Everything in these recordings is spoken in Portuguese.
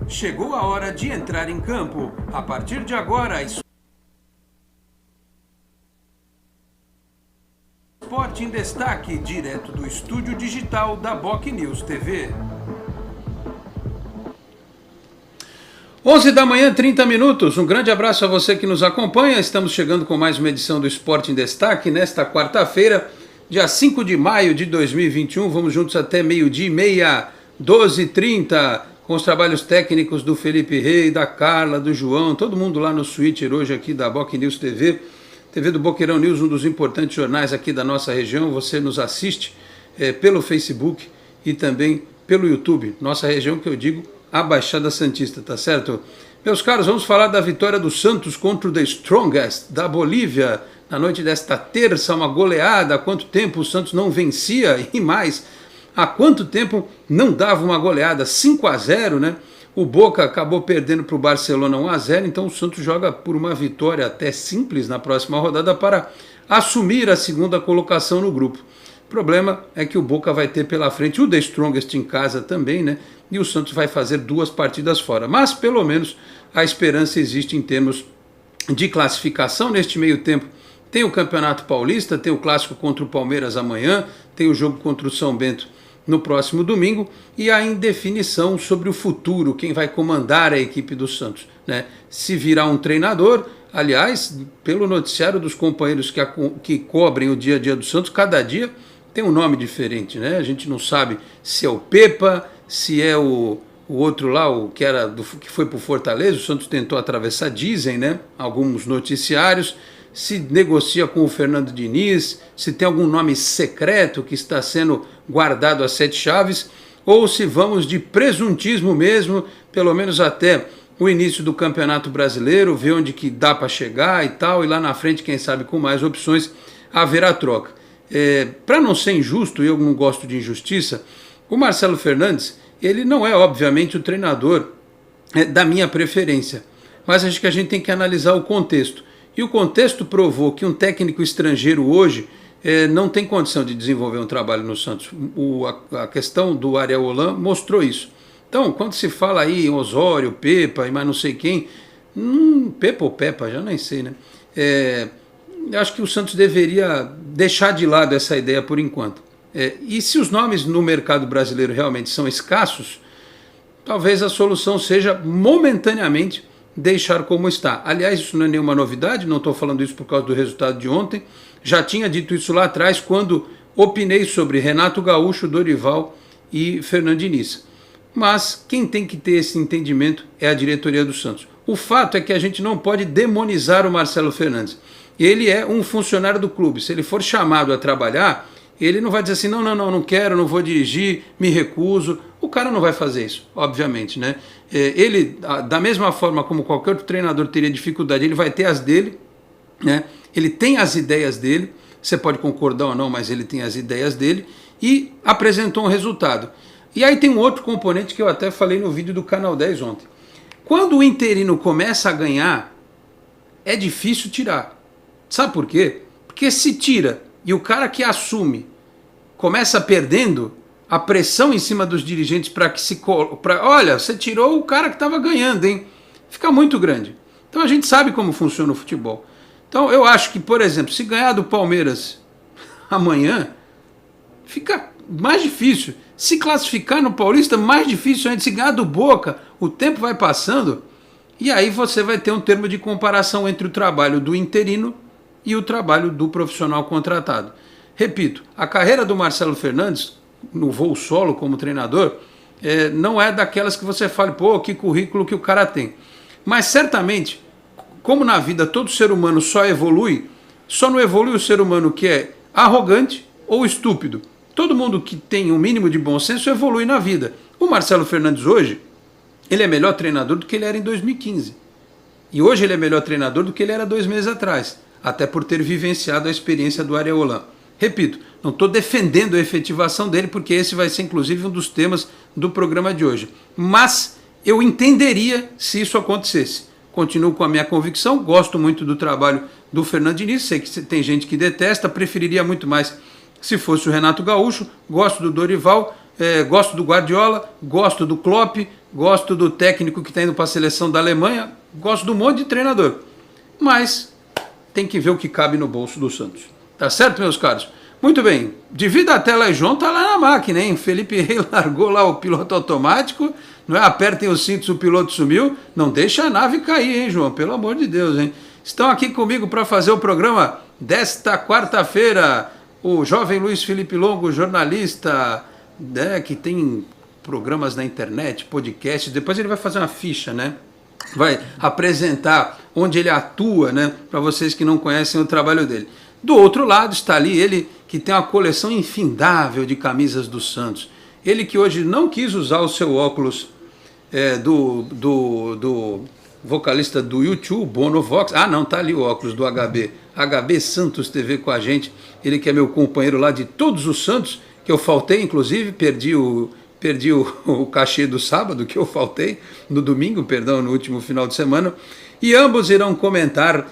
Chegou a hora de entrar em campo. A partir de agora, Esporte em Destaque, direto do estúdio digital da BocNews TV. 11 da manhã, 30 minutos. Um grande abraço a você que nos acompanha. Estamos chegando com mais uma edição do Esporte em Destaque nesta quarta-feira, dia 5 de maio de 2021. Vamos juntos até meio-dia e meia, 12h30, com os trabalhos técnicos do Felipe Rei, da Carla, do João, todo mundo lá no Switcher hoje aqui da BocNews TV. TV do Boqueirão News, um dos importantes jornais aqui da nossa região. Você nos assiste pelo Facebook e também pelo YouTube. Nossa região, que eu digo, a Baixada Santista, tá certo? Meus caros, vamos falar da vitória do Santos contra o The Strongest da Bolívia na noite desta terça, uma goleada. Há quanto tempo o Santos não vencia e mais, há quanto tempo não dava uma goleada? 5-0, né? O Boca acabou perdendo para o Barcelona 1-0, então o Santos joga por uma vitória até simples na próxima rodada para assumir a segunda colocação no grupo. O problema é que o Boca vai ter pela frente o The Strongest em casa também, né? E o Santos vai fazer 2 partidas fora. Mas, pelo menos, a esperança existe em termos de classificação. Neste meio tempo, tem o Campeonato Paulista, tem o Clássico contra o Palmeiras amanhã, tem o jogo contra o São Bento no próximo domingo, e a indefinição sobre o futuro, quem vai comandar a equipe do Santos, né? Se virá um treinador, aliás, pelo noticiário dos companheiros que cobrem o dia a dia do Santos, cada dia tem um nome diferente, né? A gente não sabe se é o Pepa, se é o outro lá, o que foi para o Fortaleza. O Santos tentou atravessar, dizem, né? Alguns noticiários, se negocia com o Fernando Diniz, se tem algum nome secreto que está sendo guardado a 7 chaves, ou se vamos de presuntismo mesmo, pelo menos até o início do Campeonato Brasileiro, ver onde que dá para chegar e tal, e lá na frente, quem sabe com mais opções, haverá troca. Para não ser injusto, e eu não gosto de injustiça, o Marcelo Fernandes, ele não é obviamente o treinador da minha preferência, mas acho que a gente tem que analisar o contexto. E o contexto provou que um técnico estrangeiro hoje não tem condição de desenvolver um trabalho no Santos. A questão do Ariel Holan mostrou isso. Então, quando se fala aí em Osório, Pepa e mais não sei quem, Pepa ou Pepa, já nem sei, né? Acho que o Santos deveria deixar de lado essa ideia por enquanto. E se os nomes no mercado brasileiro realmente são escassos, talvez a solução seja momentaneamente deixar como está. Aliás, isso não é nenhuma novidade, não estou falando isso por causa do resultado de ontem. Já tinha dito isso lá atrás, quando opinei sobre Renato Gaúcho, Dorival e Fernando Diniz. Mas quem tem que ter esse entendimento é a diretoria do Santos. O fato é que a gente não pode demonizar o Marcelo Fernandes. Ele é um funcionário do clube. Se ele for chamado a trabalhar, ele não vai dizer assim, não quero, não vou dirigir, me recuso. O cara não vai fazer isso, obviamente, né? Ele, da mesma forma como qualquer outro treinador teria dificuldade, ele vai ter as dele, né? Ele tem as ideias dele, você pode concordar ou não, mas ele tem as ideias dele, e apresentou um resultado. E aí tem um outro componente que eu até falei no vídeo do Canal 10 ontem. Quando o interino começa a ganhar, é difícil tirar. Sabe por quê? Porque se tira e o cara que assume começa perdendo, a pressão em cima dos dirigentes para que olha, você tirou o cara que estava ganhando, hein? Fica muito grande. Então a gente sabe como funciona o futebol. Então eu acho que, por exemplo, se ganhar do Palmeiras amanhã, fica mais difícil. Se classificar no Paulista, mais difícil ainda. Se ganhar do Boca, o tempo vai passando e aí você vai ter um termo de comparação entre o trabalho do interino e o trabalho do profissional contratado. Repito, a carreira do Marcelo Fernandes no voo solo como treinador, não é daquelas que você fale, pô, que currículo que o cara tem. Mas certamente, como na vida todo ser humano só não evolui o ser humano que é arrogante ou estúpido. Todo mundo que tem um mínimo de bom senso evolui na vida. O Marcelo Fernandes hoje, ele é melhor treinador do que ele era em 2015. E hoje ele é melhor treinador do que ele era 2 meses atrás, até por ter vivenciado a experiência do Ariel Holan. Repito, não estou defendendo a efetivação dele, porque esse vai ser inclusive um dos temas do programa de hoje. Mas eu entenderia se isso acontecesse. Continuo com a minha convicção, gosto muito do trabalho do Fernando Diniz, sei que tem gente que detesta, preferiria muito mais se fosse o Renato Gaúcho, gosto do Dorival, gosto do Guardiola, gosto do Klopp, gosto do técnico que está indo para a seleção da Alemanha, gosto do monte de treinador. Mas tem que ver o que cabe no bolso do Santos. Tá certo, meus caros? Muito bem, divida a tela aí, João tá lá na máquina, hein? Felipe Rei largou lá o piloto automático, não é? Apertem os cintos, o piloto sumiu. Não deixa a nave cair, hein, João? Pelo amor de Deus, hein? Estão aqui comigo para fazer o programa desta quarta-feira. O jovem Luiz Felipe Longo, jornalista, né, que tem programas na internet, podcast. Depois ele vai fazer uma ficha, né? Vai apresentar onde ele atua, né? Para vocês que não conhecem o trabalho dele. Do outro lado está ali ele que tem uma coleção infindável de camisas do Santos. Ele que hoje não quis usar o seu óculos do vocalista do YouTube, Bono Vox. Ah, não, tá ali o óculos do HB. HB Santos TV com a gente. Ele que é meu companheiro lá de todos os Santos, que eu faltei, inclusive, perdi o cachê do sábado, que eu faltei, no domingo, perdão, no último final de semana. E ambos irão comentar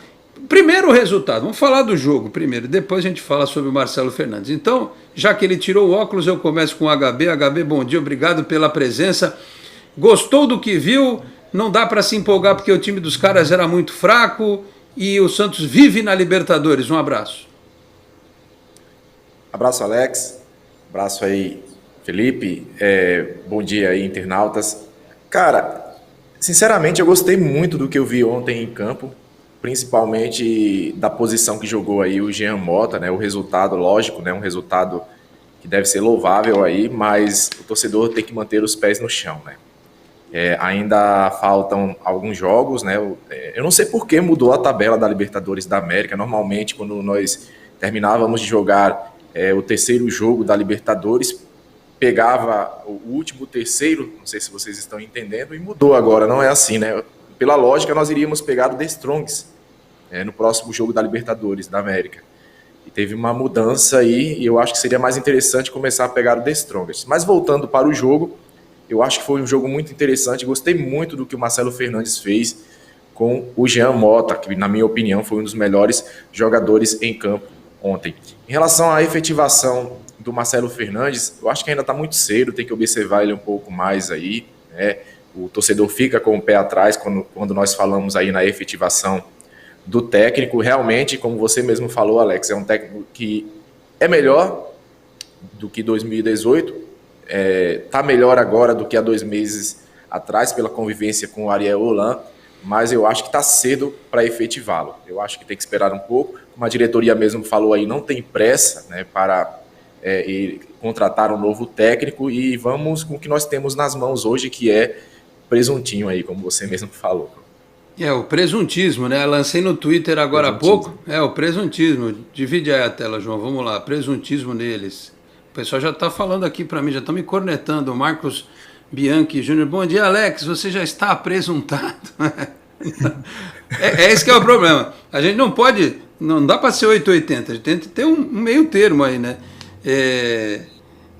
primeiro o resultado. Vamos falar do jogo primeiro, depois a gente fala sobre o Marcelo Fernandes. Então, já que ele tirou o óculos, eu começo com o HB. HB, bom dia, obrigado pela presença. Gostou do que viu? Não dá para se empolgar porque o time dos caras era muito fraco e o Santos vive na Libertadores. Um abraço. Abraço, Alex. Abraço aí, Felipe. Bom dia aí, internautas. Cara, sinceramente, eu gostei muito do que eu vi ontem em campo, principalmente da posição que jogou aí o Jean Mota, né? O resultado, lógico, né? Um resultado que deve ser louvável aí, mas o torcedor tem que manter os pés no chão, né? Ainda faltam alguns jogos, né? Eu não sei por que mudou a tabela da Libertadores da América. Normalmente, quando nós terminávamos de jogar o terceiro jogo da Libertadores, pegava o último terceiro, não sei se vocês estão entendendo, e mudou agora, não é assim, né? Pela lógica, nós iríamos pegar o The Strongs no próximo jogo da Libertadores da América. E teve uma mudança aí, e eu acho que seria mais interessante começar a pegar o The Strongest. Mas voltando para o jogo, eu acho que foi um jogo muito interessante. Gostei muito do que o Marcelo Fernandes fez com o Jean Mota, que, na minha opinião, foi um dos melhores jogadores em campo ontem. Em relação à efetivação do Marcelo Fernandes, eu acho que ainda está muito cedo, tem que observar ele um pouco mais aí, né? O torcedor fica com o pé atrás quando nós falamos aí na efetivação do técnico. Realmente, como você mesmo falou, Alex, é um técnico que é melhor do que 2018, tá melhor agora do que há 2 meses atrás, pela convivência com o Ariel Holan, mas eu acho que está cedo para efetivá-lo. Eu acho que tem que esperar um pouco. Como a diretoria mesmo falou aí, não tem pressa, né, para contratar um novo técnico, e vamos com o que nós temos nas mãos hoje, que é presuntinho aí, como você mesmo falou. O presuntismo, né? Lancei no Twitter agora há pouco. O presuntismo. Divide aí a tela, João. Vamos lá. Presuntismo neles. O pessoal já está falando aqui para mim, já estão me cornetando. O Marcos Bianchi Júnior. Bom dia, Alex. Você já está apresuntado. Esse que é o problema. A gente não pode... Não dá para ser 880. A gente tem que ter um meio termo aí, né?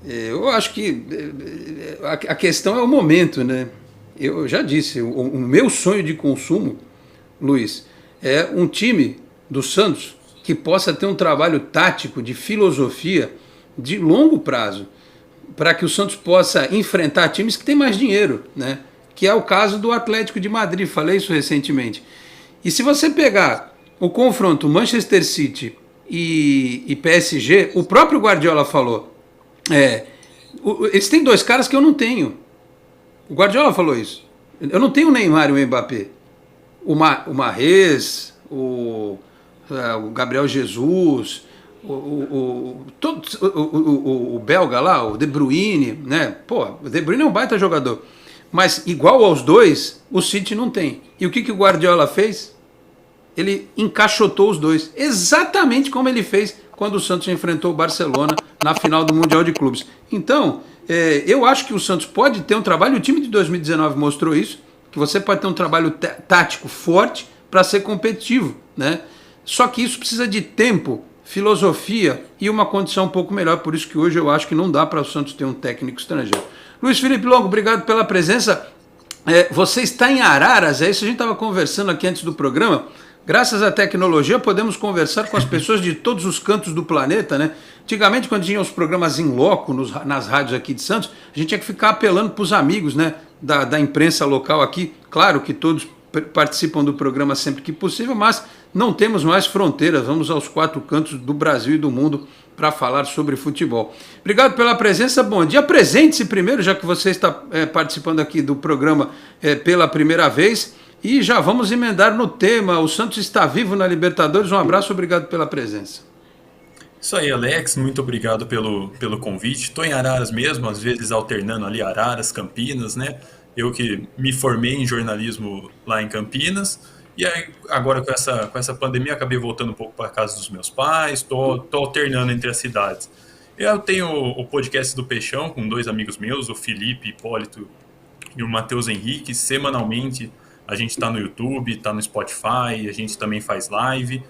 Eu acho que a questão é o momento, né? Eu já disse, o meu sonho de consumo, Luiz, é um time do Santos que possa ter um trabalho tático, de filosofia, de longo prazo, para que o Santos possa enfrentar times que têm mais dinheiro, né? Que é o caso do Atlético de Madrid, falei isso recentemente. E se você pegar o confronto Manchester City e PSG, o próprio Guardiola falou, eles têm 2 caras que eu não tenho. O Guardiola falou isso. Eu não tenho o Neymar e o Mbappé. O Mahrez, o Gabriel Jesus, o belga lá, o De Bruyne, né? Pô, o De Bruyne é um baita jogador. Mas igual aos 2, o City não tem. E o que o Guardiola fez? Ele encaixotou os 2. Exatamente como ele fez quando o Santos enfrentou o Barcelona na final do Mundial de Clubes. Então... eu acho que o Santos pode ter um trabalho, o time de 2019 mostrou isso, que você pode ter um trabalho tático forte para ser competitivo, né? Só que isso precisa de tempo, filosofia e uma condição um pouco melhor, por isso que hoje eu acho que não dá para o Santos ter um técnico estrangeiro. Luiz Felipe Longo, obrigado pela presença. Você está em Araras, isso a gente estava conversando aqui antes do programa. Graças à tecnologia podemos conversar com as pessoas de todos os cantos do planeta, né? Antigamente, quando tinha os programas em loco nas rádios aqui de Santos, a gente tinha que ficar apelando para os amigos, né? da imprensa local aqui. Claro que todos participam do programa sempre que possível, mas não temos mais fronteiras, vamos aos 4 cantos do Brasil e do mundo para falar sobre futebol. Obrigado pela presença, bom dia. Apresente-se primeiro, já que você está participando aqui do programa pela primeira vez, e já vamos emendar no tema. O Santos está vivo na Libertadores. Um abraço, obrigado pela presença. Isso aí, Alex, muito obrigado pelo convite. Estou em Araras mesmo, às vezes alternando ali Araras, Campinas, né? Eu que me formei em jornalismo lá em Campinas, e aí, agora com essa pandemia acabei voltando um pouco para a casa dos meus pais, tô alternando entre as cidades. Eu tenho o podcast do Peixão com 2 amigos meus, o Felipe Hipólito e o Matheus Henrique. Semanalmente a gente está no YouTube, está no Spotify, a gente também faz live.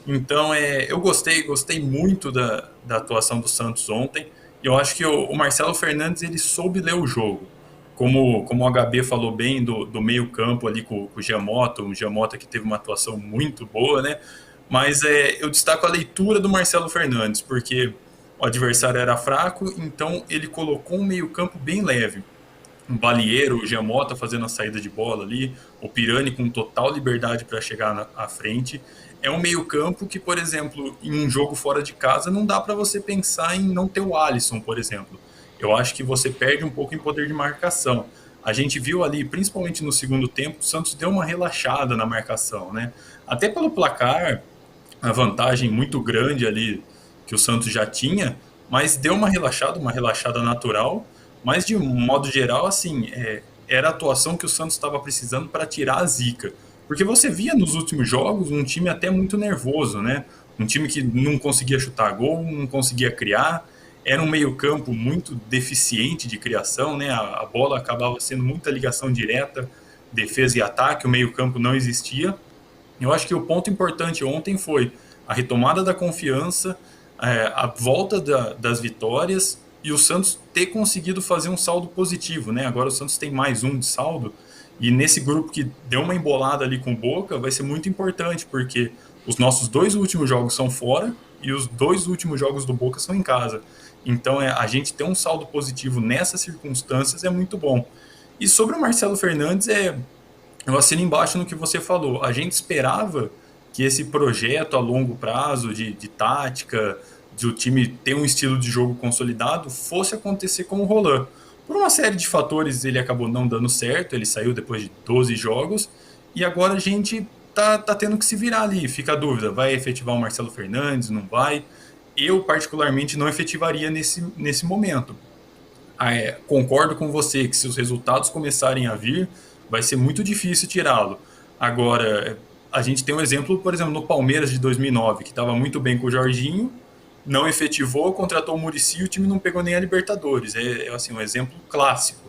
Então eu gostei muito da atuação do Santos ontem. E eu acho que o Marcelo Fernandes ele soube ler o jogo. Como o HB falou bem do meio campo ali com o Giamota, o Giamota que teve uma atuação muito boa, né? Mas eu destaco a leitura do Marcelo Fernandes, porque o adversário era fraco, então ele colocou um meio campo bem leve. Um Balieiro, o Giamota fazendo a saída de bola ali, o Pirani com total liberdade para chegar à frente. É um meio campo que, por exemplo, em um jogo fora de casa, não dá para você pensar em não ter o Alisson, por exemplo. Eu acho que você perde um pouco em poder de marcação. A gente viu ali, principalmente no segundo tempo, o Santos deu uma relaxada na marcação, né? Até pelo placar, a vantagem muito grande ali que o Santos já tinha, mas deu uma relaxada natural, mas de um modo geral, assim, era a atuação que o Santos estava precisando para tirar a zica. Porque você via nos últimos jogos um time até muito nervoso, né? Um time que não conseguia chutar gol, não conseguia criar, era um meio-campo muito deficiente de criação, né? A bola acabava sendo muita ligação direta, defesa e ataque, o meio-campo não existia. Eu acho que o ponto importante ontem foi a retomada da confiança, a volta das vitórias e o Santos ter conseguido fazer um saldo positivo, né? Agora o Santos tem mais um de saldo, e nesse grupo que deu uma embolada ali com o Boca vai ser muito importante, porque os nossos 2 últimos jogos são fora e os 2 últimos jogos do Boca são em casa. Então a gente ter um saldo positivo nessas circunstâncias é muito bom. E sobre o Marcelo Fernandes, eu assino embaixo no que você falou. A gente esperava que esse projeto a longo prazo de tática, de o time ter um estilo de jogo consolidado, fosse acontecer com o Roland. Por uma série de fatores ele acabou não dando certo, ele saiu depois de 12 jogos, e agora a gente tá tendo que se virar ali. Fica a dúvida, vai efetivar o Marcelo Fernandes, não vai? Eu, particularmente, não efetivaria nesse momento. Concordo com você que se os resultados começarem a vir, vai ser muito difícil tirá-lo. Agora, a gente tem um exemplo, por exemplo, no Palmeiras de 2009, que estava muito bem com o Jorginho, não efetivou, contratou o Muricy e o time não pegou nem a Libertadores. Assim, um exemplo clássico.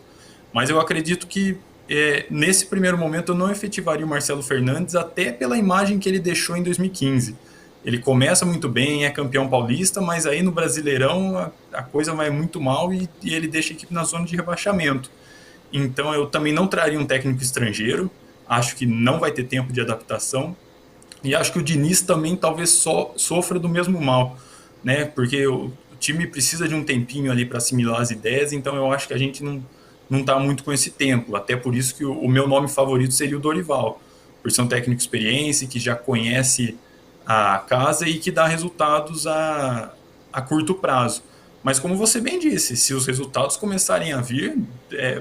Mas eu acredito que nesse primeiro momento eu não efetivaria o Marcelo Fernandes, até pela imagem que ele deixou em 2015. Ele começa muito bem, é campeão paulista, mas aí no Brasileirão a coisa vai muito mal e ele deixa a equipe na zona de rebaixamento. Então eu também não traria um técnico estrangeiro, acho que não vai ter tempo de adaptação, e acho que o Diniz também talvez sofra do mesmo mal, né? Porque o time precisa de um tempinho ali para assimilar as ideias, então eu acho que a gente não está muito com esse tempo, até por isso que o meu nome favorito seria o Dorival, por ser um técnico experiente, que já conhece a casa e que dá resultados a curto prazo. Mas como você bem disse, se os resultados começarem a vir,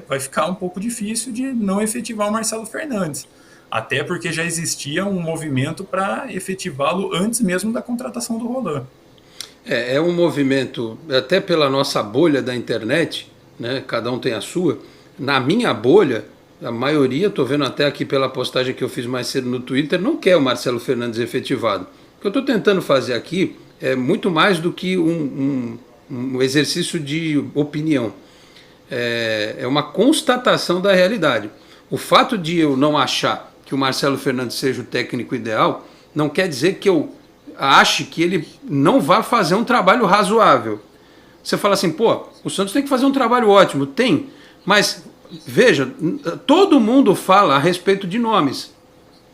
vai ficar um pouco difícil de não efetivar o Marcelo Fernandes. Até porque já existia um movimento para efetivá-lo antes mesmo da contratação do Roland. É um movimento, até pela nossa bolha da internet, né? Cada um tem a sua. Na minha bolha, a maioria, estou vendo até aqui pela postagem que eu fiz mais cedo no Twitter, não quer o Marcelo Fernandes efetivado. O que eu estou tentando fazer aqui é muito mais do que um exercício de opinião. É uma constatação da realidade. O fato de eu não achar que o Marcelo Fernandes seja o técnico ideal não quer dizer que eu ache que ele não vá fazer um trabalho razoável. Você fala assim, pô, o Santos tem que fazer um trabalho ótimo. Tem, mas veja, todo mundo fala a respeito de nomes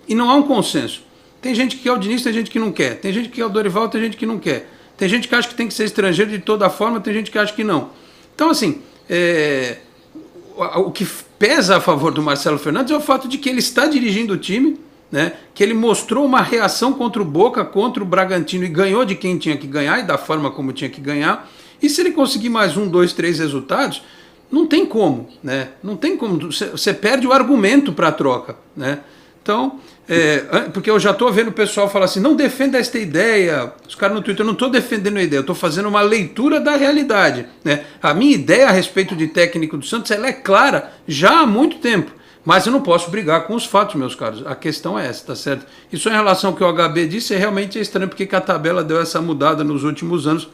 e não há um consenso. Tem gente que quer o Diniz, tem gente que não quer. Tem gente que quer o Dorival, tem gente que não quer. Tem gente que acha que tem que ser estrangeiro de toda forma, tem gente que acha que não. Então, assim, o que pesa a favor do Marcelo Fernandes é o fato de que ele está dirigindo o time, né, que ele mostrou uma reação contra o Boca, contra o Bragantino e ganhou de quem tinha que ganhar e da forma como tinha que ganhar. E se ele conseguir mais 1, 2, 3 resultados, não tem como, né? Não tem como, você perde o argumento para a troca, né? Então, porque eu já estou vendo o pessoal falar assim, não defenda esta ideia, os caras no Twitter, eu não estou defendendo a ideia, eu estou fazendo uma leitura da realidade, né? A minha ideia a respeito de técnico do Santos, ela é clara já há muito tempo, mas eu não posso brigar com os fatos, meus caros, a questão é essa, tá certo? Isso em relação ao que o HB disse, realmente é estranho, porque que a tabela deu essa mudada nos últimos anos,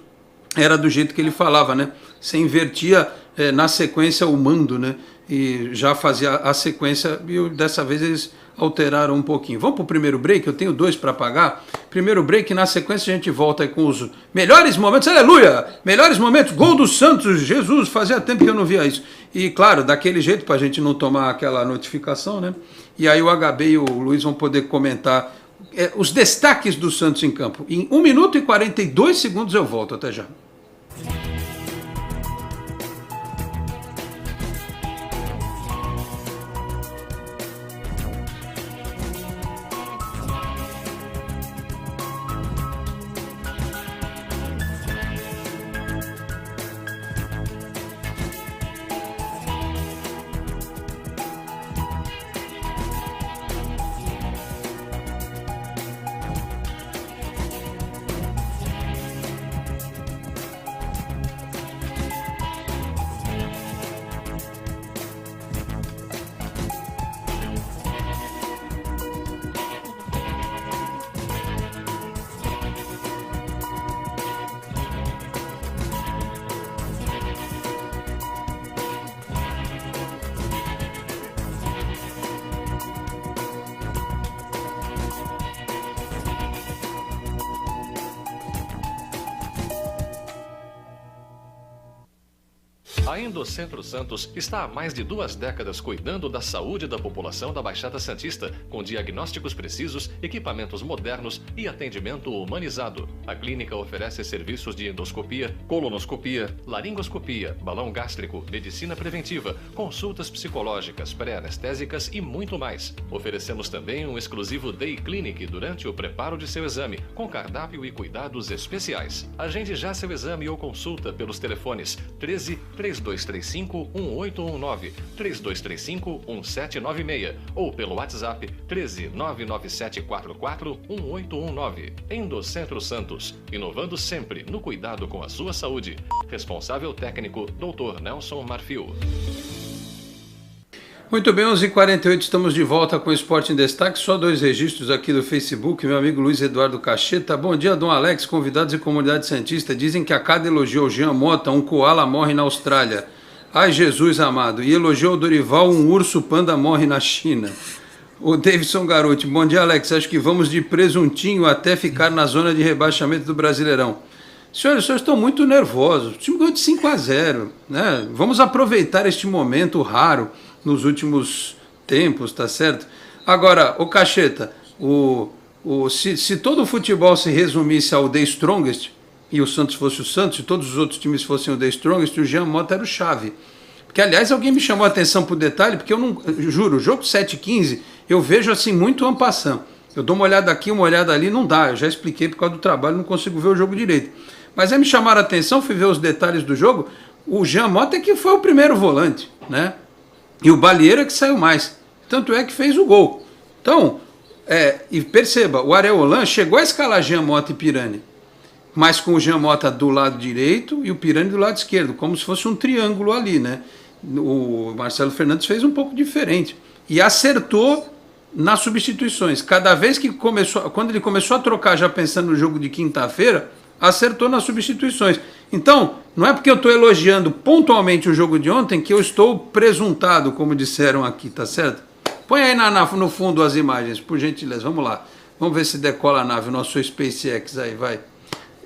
era do jeito que ele falava, né? Você invertia na sequência o mando, né? E já fazia a sequência, e dessa vez eles alteraram um pouquinho. Vamos para o primeiro break, eu tenho 2 para pagar. Primeiro break, na sequência a gente volta aí com os melhores momentos, aleluia! Melhores momentos, gol do Santos, Jesus, fazia tempo que eu não via isso. E claro, daquele jeito, para a gente não tomar aquela notificação, né? E aí o HB e o Luiz vão poder comentar os destaques do Santos em campo. Em 1 minuto e 42 segundos eu volto, até já. A Endocentro Santos está há mais de 2 décadas cuidando da saúde da população da Baixada Santista, com diagnósticos precisos, equipamentos modernos e atendimento humanizado. A clínica oferece serviços de endoscopia, colonoscopia, laringoscopia, balão gástrico, medicina preventiva, consultas psicológicas, pré-anestésicas e muito mais. Oferecemos também um exclusivo Day Clinic durante o preparo de seu exame, com cardápio e cuidados especiais. Agende já seu exame ou consulta pelos telefones 13 3235 1819, 3235 1796 ou pelo WhatsApp 13 99744 1819. Endocentro Santos, inovando sempre no cuidado com a sua saúde. Responsável técnico, Dr. Nelson Marfil. Muito bem, 11h48, estamos de volta com o Esporte em Destaque. Só 2 registros aqui do Facebook. Meu amigo Luiz Eduardo Cacheta. Bom dia, Dom Alex, convidados e comunidade santista. Dizem que a cada elogio ao Jean Mota, um koala morre na Austrália. Ai, Jesus amado. E elogiou ao Dorival, um urso panda morre na China. O Davidson Garotti. Bom dia, Alex. Acho que vamos de presuntinho até ficar na zona de rebaixamento do Brasileirão. Senhores, os senhores estão muito nervosos. O time ganhou de 5-0, né? Vamos aproveitar este momento raro nos últimos tempos, tá certo? Agora, o Cacheta, se todo o futebol se resumisse ao The Strongest, e o Santos fosse o Santos, e todos os outros times fossem o The Strongest, o Jean Mota era o chave. Porque, aliás, alguém me chamou a atenção pro detalhe, porque eu juro, o jogo 7-15, eu vejo assim muito en passant. Eu dou uma olhada aqui, uma olhada ali, não dá, eu já expliquei por causa do trabalho, não consigo ver o jogo direito. Mas aí me chamaram a atenção, fui ver os detalhes do jogo, o Jean Mota é que foi o primeiro volante, né? E o Balieiro é que saiu mais. Tanto é que fez o gol. Então, e perceba, o Areolan chegou a escalar Jean Mota e Pirani, mas com o Jean Mota do lado direito e o Pirani do lado esquerdo, como se fosse um triângulo ali, né? O Marcelo Fernandes fez um pouco diferente. E acertou nas substituições. Cada vez que quando ele começou a trocar, já pensando no jogo de quinta-feira, acertou nas substituições. Então, não é porque eu estou elogiando pontualmente o jogo de ontem que eu estou presuntado, como disseram aqui, tá certo? Põe aí no fundo as imagens, por gentileza, vamos lá. Vamos ver se decola a nave, o nosso SpaceX aí, vai.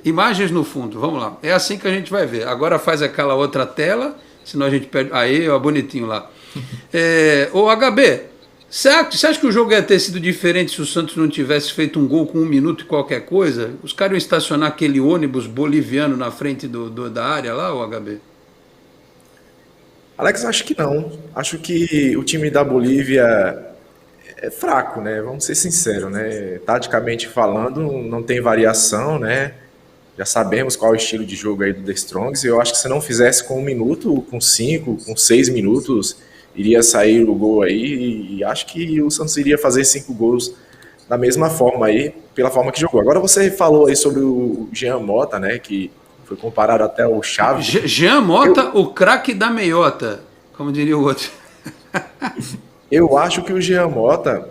Imagens no fundo, vamos lá. É assim que a gente vai ver. Agora faz aquela outra tela, senão a gente perde... Aí, ó, bonitinho lá. Ô, HB, você acha que o jogo ia ter sido diferente se o Santos não tivesse feito um gol com 1 minuto e qualquer coisa? Os caras iam estacionar aquele ônibus boliviano na frente da área lá, o HB? Alex, acho que não. Acho que o time da Bolívia é fraco, né? Vamos ser sinceros, né? Taticamente falando, não tem variação, né? Já sabemos qual é o estilo de jogo aí do The Strongs. E eu acho que se não fizesse com 1 minuto, com 5, com 6 minutos, iria sair o gol aí. E acho que o Santos iria fazer 5 gols da mesma forma aí, pela forma que jogou. Agora você falou aí sobre o Jean Mota, né? Que foi comparado até ao Chaves. Jean Mota, o craque da meiota, como diria o outro. Eu acho que o Jean Mota,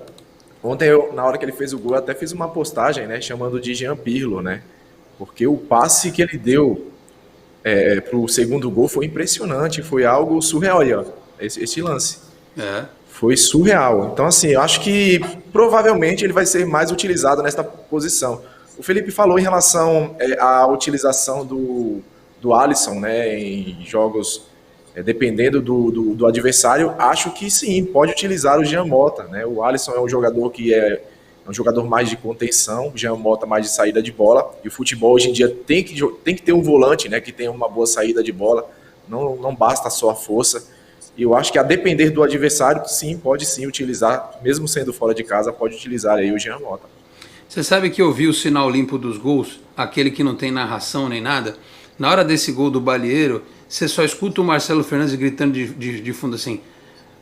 ontem na hora que ele fez o gol, até fiz uma postagem, né, chamando de Jean Pirlo, né? Porque o passe que ele deu para o segundo gol foi impressionante, foi algo surreal aí, ó, esse lance. Foi surreal. Então, assim, eu acho que provavelmente ele vai ser mais utilizado nesta posição. O Felipe falou em relação à utilização do Alisson, né, em jogos, dependendo do adversário. Acho que sim, pode utilizar o Jean Mota, né? O Alisson é um jogador que é um jogador mais de contenção, o Jean Mota mais de saída de bola, e o futebol hoje em dia tem que ter um volante, né, que tenha uma boa saída de bola, não basta só a força. E eu acho que a depender do adversário, sim, pode sim utilizar, mesmo sendo fora de casa, pode utilizar aí o Jean Mota. Você sabe que eu vi o sinal limpo dos gols, aquele que não tem narração nem nada. Na hora desse gol do Balieiro, você só escuta o Marcelo Fernandes gritando de fundo assim: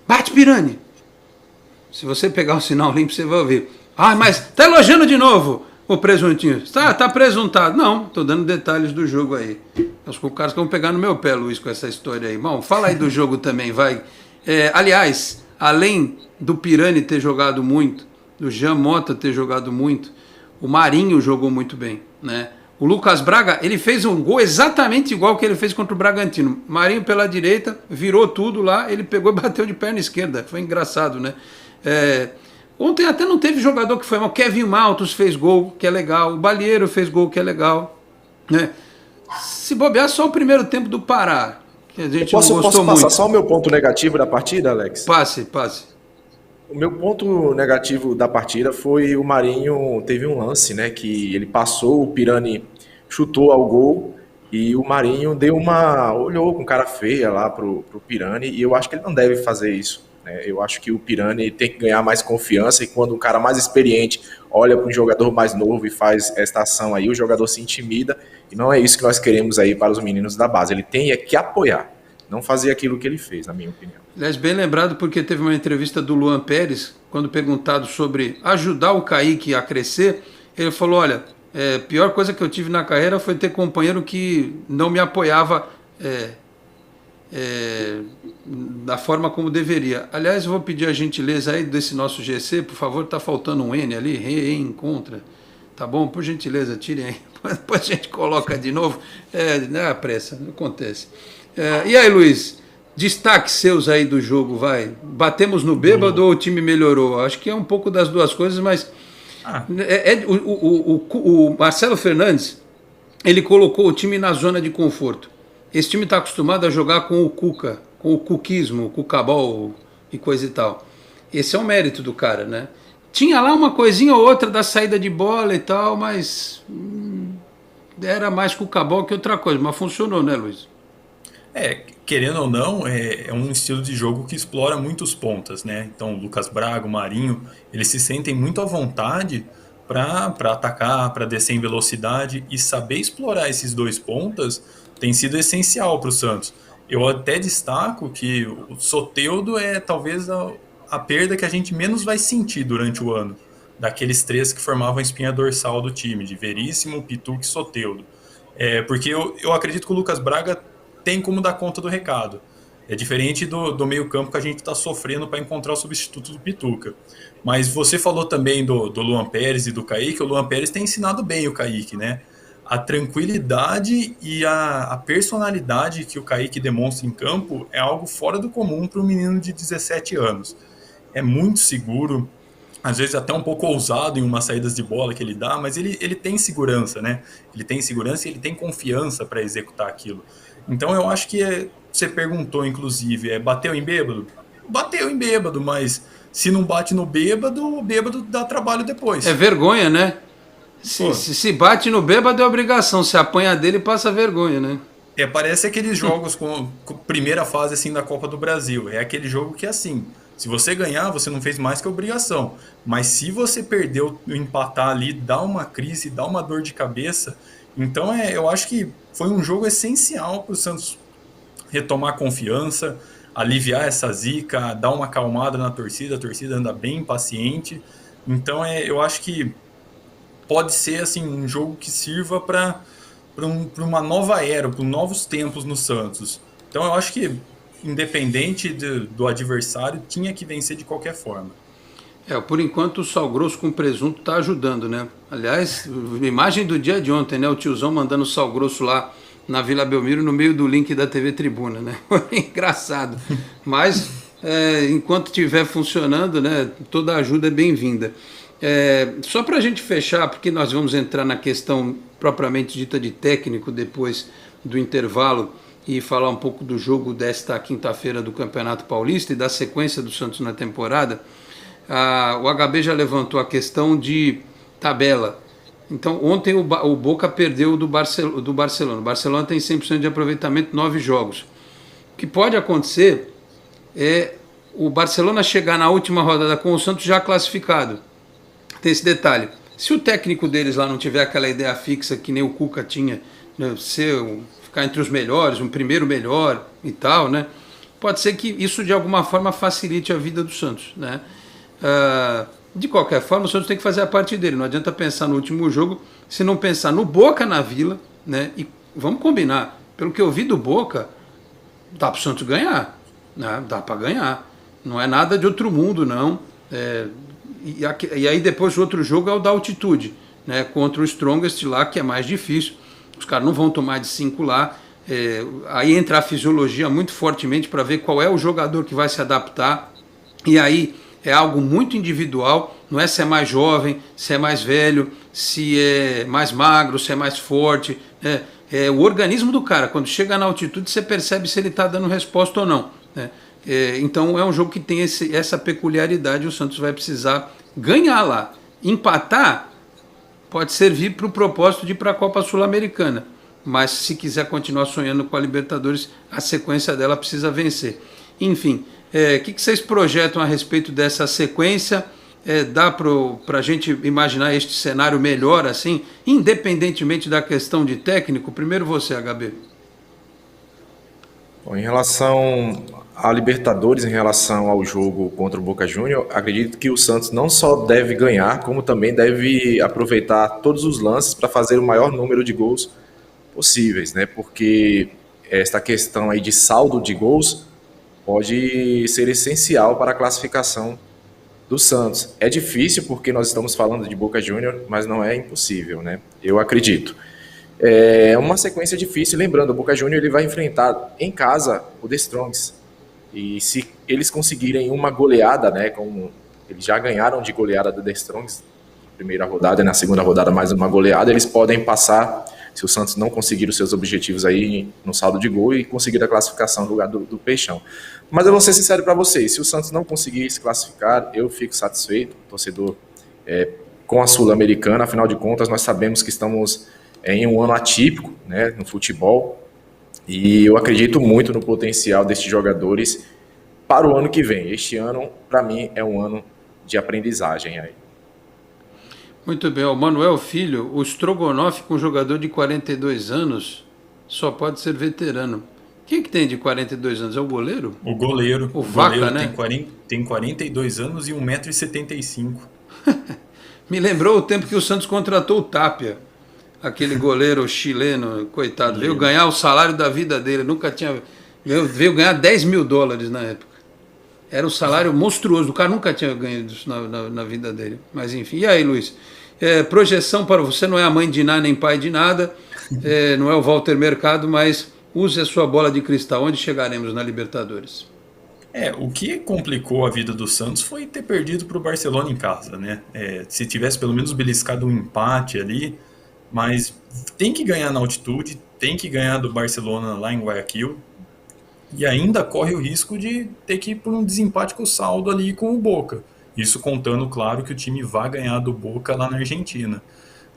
bate, Pirani! Se você pegar o sinal limpo, você vai ouvir: ah, mas tá elogiando de novo o presuntinho. Tá presuntado. Não, tô dando detalhes do jogo aí. Os caras que vão pegar no meu pé, Luiz, com essa história aí. Bom, fala aí do jogo também, vai. Aliás, além do Pirani ter jogado muito, do Jean Mota ter jogado muito, o Marinho jogou muito bem, né? O Lucas Braga, ele fez um gol exatamente igual que ele fez contra o Bragantino. Marinho pela direita, virou tudo lá, ele pegou e bateu de perna esquerda. Foi engraçado, né? Ontem até não teve jogador que foi mal. Kevin Maltos fez gol, que é legal. O Balieiro fez gol, que é legal, né? Se bobear, só o primeiro tempo do Pará, que a gente posso passar muito. Só o meu ponto negativo da partida, Alex? Passe. O meu ponto negativo da partida foi o Marinho teve um lance, né, que ele passou, o Pirani chutou ao gol e o Marinho olhou com cara feia lá pro Pirani, e eu acho que ele não deve fazer isso, né? Eu acho que o Pirani tem que ganhar mais confiança, e quando um cara mais experiente olha para um jogador mais novo e faz esta ação aí, o jogador se intimida, e não é isso que nós queremos aí para os meninos da base. Ele tem que apoiar, não fazer aquilo que ele fez, na minha opinião. Aliás, bem lembrado, porque teve uma entrevista do Luan Pérez, quando perguntado sobre ajudar o Kaique a crescer, ele falou: olha, a pior coisa que eu tive na carreira foi ter companheiro que não me apoiava da forma como deveria. Aliás, eu vou pedir a gentileza aí desse nosso GC, por favor, tá faltando um N ali, reencontra, tá bom? Por gentileza, tirem aí, depois a gente coloca de novo, não é a pressa, não acontece. E aí, Luiz, destaques seus aí do jogo, vai. Batemos no bêbado ou o time melhorou? Acho que é um pouco das duas coisas, mas o Marcelo Fernandes, ele colocou o time na zona de conforto. Esse time está acostumado a jogar com o Cuca, com o cuquismo, o cucabol e coisa e tal. Esse é o mérito do cara, né? Tinha lá uma coisinha ou outra da saída de bola e tal, mas era mais cucabol que outra coisa, mas funcionou, né, Luiz? Querendo ou não, é um estilo de jogo que explora muitos pontas, né? Então, o Lucas Braga, o Marinho, eles se sentem muito à vontade para atacar, para descer em velocidade, e saber explorar esses dois pontas tem sido essencial para o Santos. Eu até destaco que o Soteldo é talvez a perda que a gente menos vai sentir durante o ano, daqueles três que formavam a espinha dorsal do time, de Veríssimo, Pituca e Soteldo. Porque eu acredito que o Lucas Braga tem como dar conta do recado. É diferente do meio campo que a gente está sofrendo para encontrar o substituto do Pituca. Mas você falou também do Luan Pérez e do Kaique. O Luan Pérez tem ensinado bem o Kaique, né? A tranquilidade e a personalidade que o Kaique demonstra em campo é algo fora do comum para um menino de 17 anos. É muito seguro, às vezes até um pouco ousado em umas saídas de bola que ele dá, mas ele tem segurança, né? Ele tem segurança e ele tem confiança para executar aquilo. Então eu acho que você perguntou, inclusive, bateu em bêbado? Bateu em bêbado, mas se não bate no bêbado, o bêbado dá trabalho depois. É vergonha, né? Se bate no bêbado é obrigação, se apanha dele passa vergonha, né? Parece aqueles jogos com primeira fase assim da Copa do Brasil. É aquele jogo que é assim, se você ganhar, você não fez mais que obrigação. Mas se você perdeu, empatar ali, dá uma crise, dá uma dor de cabeça. Então eu acho que foi um jogo essencial para o Santos retomar a confiança, aliviar essa zica, dar uma acalmada na torcida. A torcida anda bem impaciente. Então eu acho que pode ser assim um jogo que sirva para uma nova era, para novos tempos no Santos. Então eu acho que, independente do adversário, tinha que vencer de qualquer forma. Por enquanto o sal grosso com presunto está ajudando, né? Aliás, imagem do dia de ontem, né? O tiozão mandando sal grosso lá na Vila Belmiro no meio do link da TV Tribuna, né? Engraçado. Mas enquanto estiver funcionando, né? Toda ajuda é bem-vinda. Só para a gente fechar, porque nós vamos entrar na questão propriamente dita de técnico depois do intervalo e falar um pouco do jogo desta quinta-feira do Campeonato Paulista e da sequência do Santos na temporada. O HB já levantou a questão de tabela. Então, ontem o Boca perdeu do Barcelona. O Barcelona tem 100% de aproveitamento, 9 jogos. O que pode acontecer é o Barcelona chegar na última rodada com o Santos já classificado. Tem esse detalhe. Se o técnico deles lá não tiver aquela ideia fixa que nem o Cuca tinha, né, ficar entre os melhores, um primeiro melhor e tal, né? Pode ser que isso de alguma forma facilite a vida do Santos, né? De qualquer forma, o Santos tem que fazer a parte dele. Não adianta pensar no último jogo se não pensar no Boca na Vila, né? E vamos combinar, pelo que eu vi do Boca, dá para o Santos ganhar, né? Dá para ganhar. Não é nada de outro mundo, não. E aí depois o outro jogo é o da altitude, né? Contra o Strongest lá, que é mais difícil. Os caras não vão tomar de 5 lá. Aí entra a fisiologia muito fortemente para ver qual é o jogador que vai se adaptar. E aí é algo muito individual, não é se é mais jovem, se é mais velho, se é mais magro, se é mais forte. É o organismo do cara. Quando chega na altitude, você percebe se ele está dando resposta ou não, né? Então é um jogo que tem essa peculiaridade. O Santos vai precisar ganhar lá. Empatar pode servir para o propósito de ir para a Copa Sul-Americana, mas se quiser continuar sonhando com a Libertadores, a sequência dela precisa vencer. Enfim, o que vocês projetam a respeito dessa sequência? Dá para a gente imaginar este cenário melhor assim, independentemente da questão de técnico? Primeiro você, HB. Bom, em relação a Libertadores, em relação ao jogo contra o Boca Juniors, acredito que o Santos não só deve ganhar, como também deve aproveitar todos os lances para fazer o maior número de gols possíveis, né? Porque esta questão aí de saldo de gols pode ser essencial para a classificação do Santos. É difícil porque nós estamos falando de Boca Juniors, mas não é impossível, né? Eu acredito. É uma sequência difícil, lembrando, o Boca Juniors ele vai enfrentar em casa o The Strongs. E se eles conseguirem uma goleada, né, como eles já ganharam de goleada do The Strongs na primeira rodada e na segunda rodada mais uma goleada, eles podem passar, se o Santos não conseguir os seus objetivos aí no saldo de gol e conseguir a classificação no lugar do Peixão. Mas eu vou ser sincero para vocês, se o Santos não conseguir se classificar, eu fico satisfeito, torcedor, com a Sul-Americana. Afinal de contas, nós sabemos que estamos em um ano atípico, né, no futebol, e eu acredito muito no potencial destes jogadores para o ano que vem. Este ano, para mim, é um ano de aprendizagem aí. Muito bem, o Manuel Filho, o Strogonoff com jogador de 42 anos só pode ser veterano. Quem que tem de 42 anos? É o goleiro? O goleiro. O Vaca, goleiro né? Tem 42 anos e 1,75 m. Me lembrou o tempo que o Santos contratou o Tapia, aquele goleiro chileno, coitado, veio ganhar o salário da vida dele, veio ganhar $10 mil na época. Era um salário monstruoso, o cara nunca tinha ganho isso na vida dele. Mas enfim, e aí, Luiz? Projeção para você, não é a mãe de nada nem pai de nada, não é o Walter Mercado, mas use a sua bola de cristal. Onde chegaremos na Libertadores? O que complicou a vida do Santos foi ter perdido para o Barcelona em casa, né? Se tivesse pelo menos beliscado um empate ali, mas tem que ganhar na altitude, tem que ganhar do Barcelona lá em Guayaquil, e ainda corre o risco de ter que ir por um desempate com o saldo ali com o Boca. Isso contando, claro, que o time vai ganhar do Boca lá na Argentina.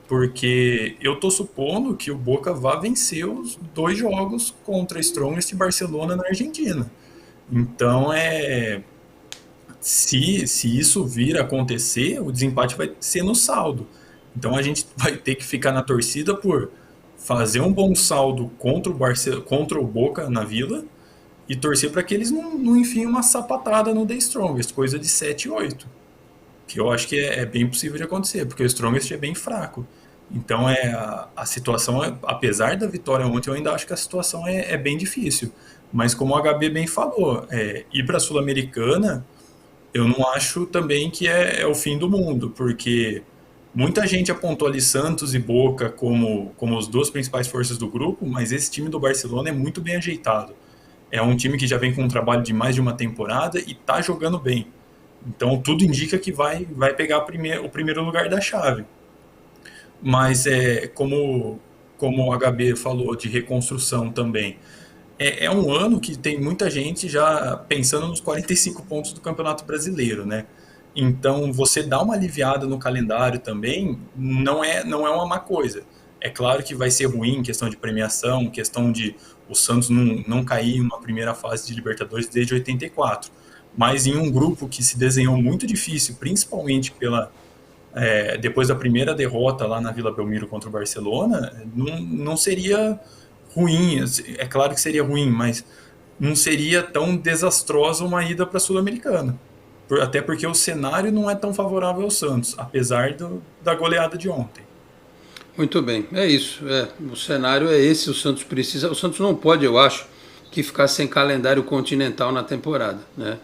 porque eu tô supondo que o Boca vá vencer os 2 jogos contra Strongest e Barcelona na Argentina. Então, se isso vir a acontecer, o desempate vai ser no saldo. Então a gente vai ter que ficar na torcida por fazer um bom saldo contra o Boca na Vila e torcer para que eles não enfiem uma sapatada no The Strongest, coisa de 7-8. Que eu acho que é bem possível de acontecer, porque o Strongest é bem fraco. Então a situação, apesar da vitória ontem, eu ainda acho que a situação é bem difícil. Mas como o HB bem falou, ir para a Sul-Americana, eu não acho também que é o fim do mundo, porque muita gente apontou ali Santos e Boca como as 2 principais forças do grupo, mas esse time do Barcelona é muito bem ajeitado. É um time que já vem com um trabalho de mais de uma temporada e está jogando bem. Então tudo indica que vai pegar o primeiro lugar da chave. Mas como o HB falou de reconstrução também, é um ano que tem muita gente já pensando nos 45 pontos do Campeonato Brasileiro, né? Então, você dá uma aliviada no calendário também não é uma má coisa. É claro que vai ser ruim, questão de premiação, questão de o Santos não cair em uma primeira fase de Libertadores desde 84. Mas em um grupo que se desenhou muito difícil, principalmente depois da primeira derrota lá na Vila Belmiro contra o Barcelona, não seria ruim. É claro que seria ruim, mas não seria tão desastrosa uma ida para a Sul-Americana. Até porque o cenário não é tão favorável ao Santos, apesar da goleada de ontem. Muito bem, é isso. O cenário é esse, o Santos precisa. O Santos não pode, eu acho, que ficar sem calendário continental na temporada, né?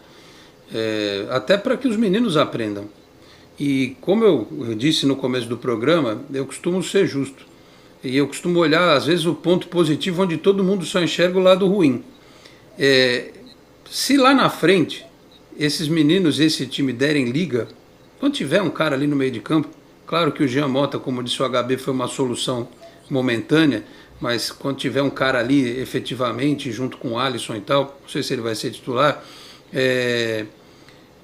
Até para que os meninos aprendam. E como eu disse no começo do programa, eu costumo ser justo. E eu costumo olhar, às vezes, o ponto positivo onde todo mundo só enxerga o lado ruim. Se lá na frente esses meninos, esse time derem liga, quando tiver um cara ali no meio de campo, claro que o Jean Mota, como disse o HB, foi uma solução momentânea, mas quando tiver um cara ali efetivamente, junto com o Alisson e tal, não sei se ele vai ser titular,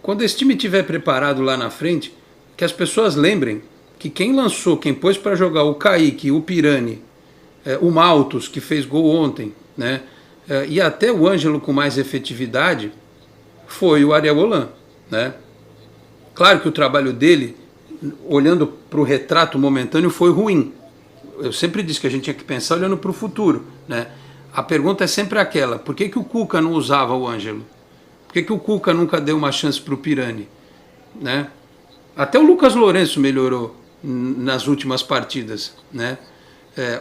quando esse time estiver preparado lá na frente, que as pessoas lembrem que quem pôs para jogar o Kaique, o Pirani, o Maltos, que fez gol ontem, né, e até o Ângelo com mais efetividade, foi o Ariel Holan, né? Claro que o trabalho dele, olhando para o retrato momentâneo, foi ruim. Eu sempre disse que a gente tinha que pensar olhando para o futuro, né? A pergunta é sempre aquela: por que o Cuca não usava o Ângelo? Por que o Cuca nunca deu uma chance para o Pirani, né? Até o Lucas Lourenço melhorou nas últimas partidas, né?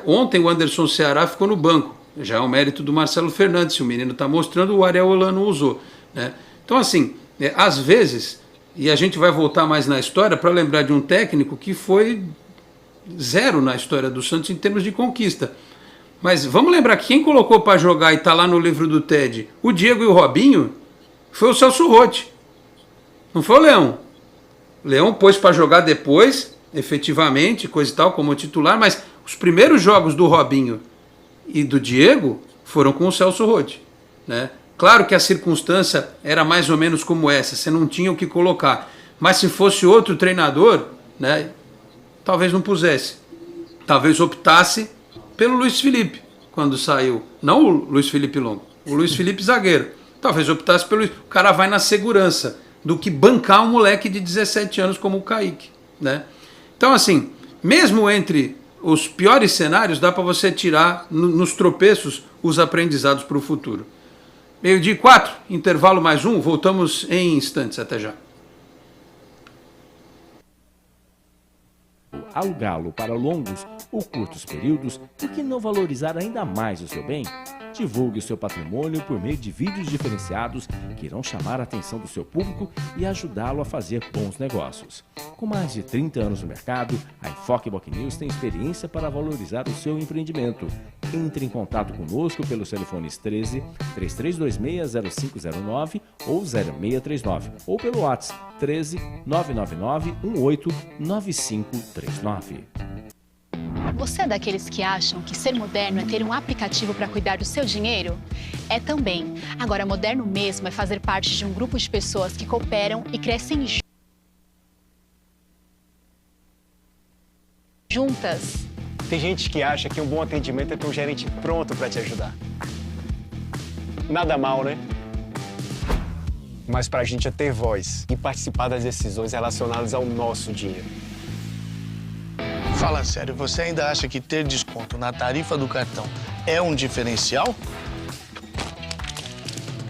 Ontem o Anderson Ceará ficou no banco, já é um mérito do Marcelo Fernandes. Se o menino está mostrando, o Ariel Holan não usou, né? Então, assim, às vezes, e a gente vai voltar mais na história para lembrar de um técnico que foi 0 na história do Santos em termos de conquista. Mas vamos lembrar que quem colocou para jogar e está lá no livro do TED, o Diego e o Robinho, foi o Celso Rotti. Não foi o Leão. O Leão pôs para jogar depois, efetivamente, coisa e tal, como titular, mas os primeiros jogos do Robinho e do Diego foram com o Celso Rotti, né? Claro que a circunstância era mais ou menos como essa, você não tinha o que colocar. Mas se fosse outro treinador, né, talvez não pusesse. Talvez optasse pelo Luiz Felipe, quando saiu. Não o Luiz Felipe Longo, o Luiz Felipe zagueiro. Talvez optasse pelo... O cara vai na segurança do que bancar um moleque de 17 anos como o Kaique, né? Então, assim, mesmo entre os piores cenários, dá para você tirar nos tropeços os aprendizados para o futuro. 12:04, intervalo mais um, voltamos em instantes, até já. Alugá-lo para longos ou curtos períodos, por que não valorizar ainda mais o seu bem? Divulgue o seu patrimônio por meio de vídeos diferenciados que irão chamar a atenção do seu público e ajudá-lo a fazer bons negócios. Com mais de 30 anos no mercado, a Enfoque Boc News tem experiência para valorizar o seu empreendimento. Entre em contato conosco pelos telefones 13 3326-0509 ou 0639 ou pelo WhatsApp 13 999 18 9539. Você é daqueles que acham que ser moderno é ter um aplicativo para cuidar do seu dinheiro? É também. Agora, moderno mesmo é fazer parte de um grupo de pessoas que cooperam e crescem juntos. juntas. Tem gente que acha que um bom atendimento é ter um gerente pronto para te ajudar. Nada mal, né? Mas pra gente é ter voz e participar das decisões relacionadas ao nosso dinheiro. Fala sério, você ainda acha que ter desconto na tarifa do cartão é um diferencial?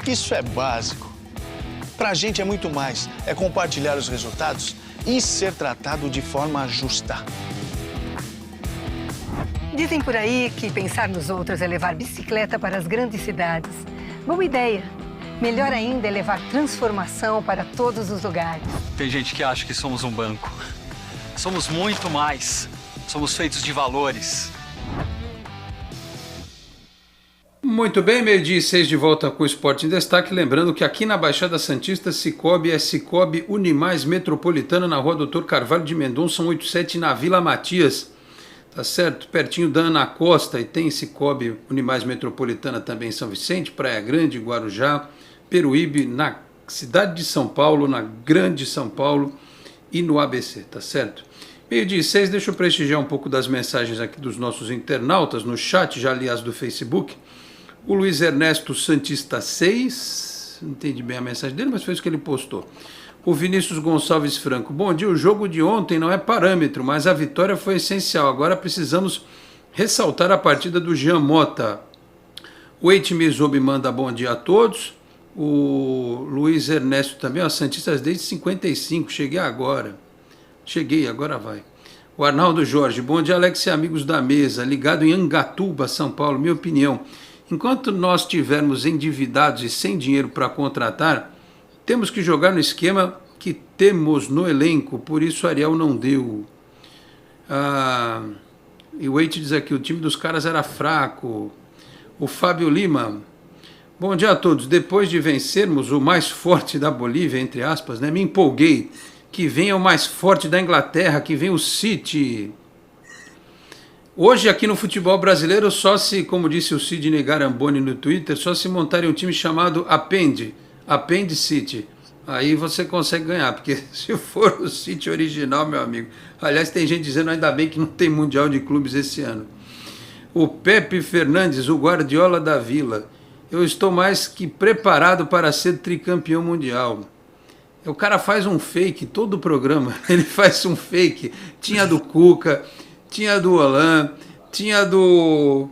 Isso é básico. Pra gente é muito mais. É compartilhar os resultados e ser tratado de forma justa. Dizem por aí que pensar nos outros é levar bicicleta para as grandes cidades. Boa ideia. Melhor ainda é levar transformação para todos os lugares. Tem gente que acha que somos um banco. Somos muito mais. Somos feitos de valores. Muito bem, 12:06 de volta com o Esporte em Destaque. Lembrando que aqui na Baixada Santista, Cicobi é Cicobi Unimais Metropolitana, na Rua Doutor Carvalho de Mendonça, 187, na Vila Matias. Tá certo? Pertinho da Ana Costa, e tem Cicobi Unimais Metropolitana também em São Vicente, Praia Grande, Guarujá, Peruíbe, na cidade de São Paulo, na Grande São Paulo e no ABC, tá certo? 12:06, deixa eu prestigiar um pouco das mensagens aqui dos nossos internautas no chat, já aliás do Facebook. O Luiz Ernesto Santista 6, não entendi bem a mensagem dele, mas foi isso que ele postou. O Vinícius Gonçalves Franco, bom dia, o jogo de ontem não é parâmetro, mas a vitória foi essencial, agora precisamos ressaltar a partida do Jean Mota. O Eite Mizobi manda bom dia a todos. O Luiz Ernesto também, ó, Santistas desde 55, cheguei, agora vai. O Arnaldo Jorge, bom dia Alex e amigos da mesa, ligado em Angatuba, São Paulo, minha opinião, enquanto nós estivermos endividados e sem dinheiro para contratar, temos que jogar no esquema que temos no elenco, por isso Ariel não deu. E o Eite diz aqui, o time dos caras era fraco. O Fábio Lima, bom dia a todos, depois de vencermos o mais forte da Bolívia, entre aspas, né, me empolguei, que venha o mais forte da Inglaterra, que venha o City. Hoje aqui no futebol brasileiro, só se, como disse o Sidney Garamboni no Twitter, só se montarem um time chamado Append City. Aí você consegue ganhar, porque se for o City original, meu amigo. Aliás, tem gente dizendo ainda bem que não tem Mundial de Clubes esse ano. O Pepe Fernandes, o Guardiola da Vila. Eu estou mais que preparado para ser tricampeão mundial. O cara faz um fake, todo o programa, ele faz um fake. Tinha do Cuca, tinha do Hollande, tinha do...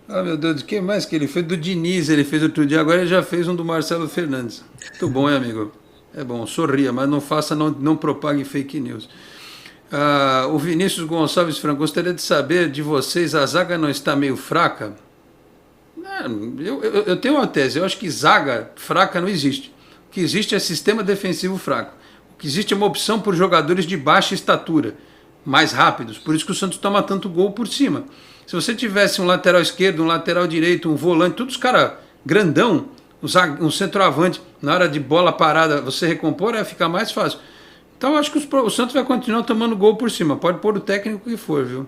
Ah, meu Deus, de quem mais que ele fez? Do Diniz, ele fez outro dia, agora ele já fez um do Marcelo Fernandes. Muito bom, hein, amigo? É bom, sorria, mas não faça, não propague fake news. O Vinícius Gonçalves Franco, gostaria de saber de vocês, a zaga não está meio fraca? Eu tenho uma tese, eu acho que zaga fraca não existe. O que existe é sistema defensivo fraco. O que existe é uma opção por jogadores de baixa estatura, mais rápidos. Por isso que o Santos toma tanto gol por cima. Se você tivesse um lateral esquerdo, um lateral direito, um volante, todos os caras grandão, um centroavante, na hora de bola parada, você recompor, ia ficar mais fácil. Então eu acho que o Santos vai continuar tomando gol por cima. Pode pôr o técnico que for, viu?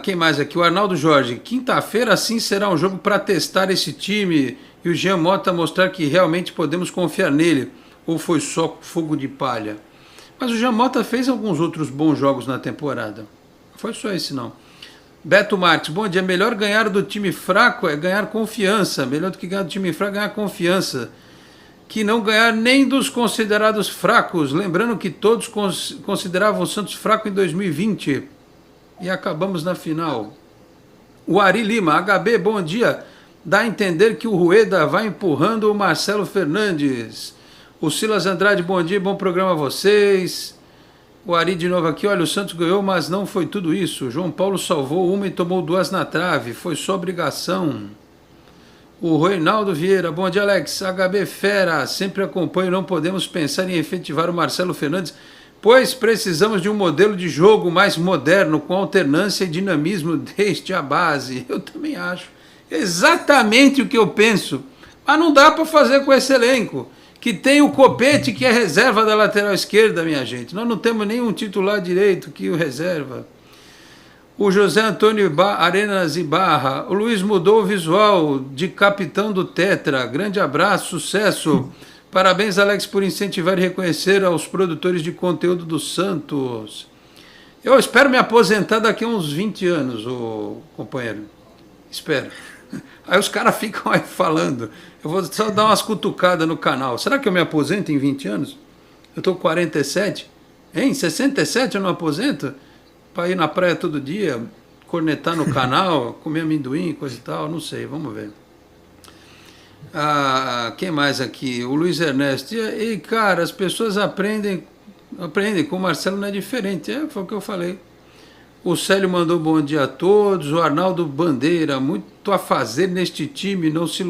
Quem mais aqui? O Arnaldo Jorge. Quinta-feira, sim, será um jogo para testar esse time e o Jean Mota mostrar que realmente podemos confiar nele. Ou foi só fogo de palha? Mas o Jean Mota fez alguns outros bons jogos na temporada. Não foi só esse, não. Beto Marques. Bom dia. Melhor ganhar do time fraco é ganhar confiança. Melhor do que ganhar do time fraco é ganhar confiança. Que não ganhar nem dos considerados fracos. Lembrando que todos consideravam o Santos fraco em 2020. E acabamos na final. O Ari Lima, HB, bom dia. Dá a entender que o Rueda vai empurrando o Marcelo Fernandes. O Silas Andrade, bom dia, bom programa a vocês. O Ari de novo aqui, olha, o Santos ganhou, mas não foi tudo isso. João Paulo salvou uma e tomou duas na trave. Foi só obrigação. O Reinaldo Vieira, bom dia, Alex. HB Fera, sempre acompanho, não podemos pensar em efetivar o Marcelo Fernandes, pois precisamos de um modelo de jogo mais moderno, com alternância e dinamismo desde a base. Eu também acho. Exatamente o que eu penso. Mas não dá para fazer com esse elenco. Que tem o Copete, que é reserva da lateral esquerda, minha gente. Nós não temos nenhum titular direito que o reserva. O José Antônio Arenas Ibarra. O Luiz mudou o visual de capitão do Tetra. Grande abraço, sucesso. Parabéns, Alex, por incentivar e reconhecer aos produtores de conteúdo do Santos. Eu espero me aposentar daqui a uns 20 anos, ô companheiro. Espero. Aí os caras ficam aí falando. Eu vou só dar umas cutucadas no canal. Será que eu me aposento em 20 anos? Eu estou com 47. Em 67 eu não aposento? Para ir na praia todo dia, cornetar no canal, comer amendoim, coisa e tal. Não sei, vamos ver. Quem mais aqui? O Luiz Ernesto. E cara, as pessoas aprendem com o Marcelo não é diferente. Foi o que eu falei. O Célio mandou bom dia a todos. O Arnaldo Bandeira, muito a fazer neste time, não se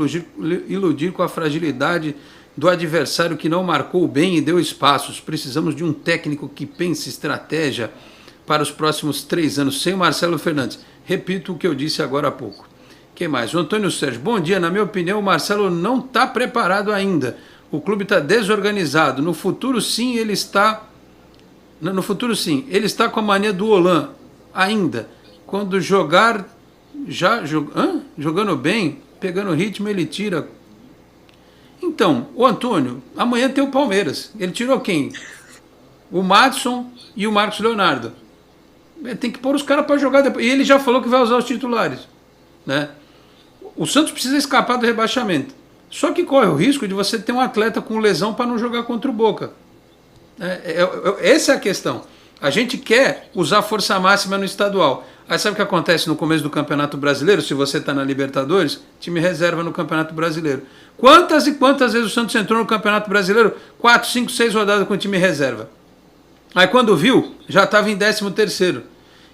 iludir com a fragilidade do adversário que não marcou bem e deu espaços. Precisamos de um técnico que pense estratégia para os próximos 3 anos, sem o Marcelo Fernandes. Repito o que eu disse agora há pouco. Quem mais? O Antônio Sérgio. Bom dia, na minha opinião, o Marcelo não está preparado ainda. O clube está desorganizado. No futuro, sim, ele está... No futuro, sim. Ele está com a mania do Holan ainda. Quando jogar... Jogando bem, pegando ritmo, ele tira... Então, o Antônio, amanhã tem o Palmeiras. Ele tirou quem? O Madison e o Marcos Leonardo. Tem que pôr os caras para jogar depois. E ele já falou que vai usar os titulares, né? O Santos precisa escapar do rebaixamento. Só que corre o risco de você ter um atleta com lesão para não jogar contra o Boca. Essa é a questão. A gente quer usar força máxima no estadual. Aí sabe o que acontece no começo do Campeonato Brasileiro? Se você está na Libertadores, time reserva no Campeonato Brasileiro. Quantas e quantas vezes o Santos entrou no Campeonato Brasileiro? 4, 5, 6 rodadas com time reserva. Aí quando viu, já estava em 13º.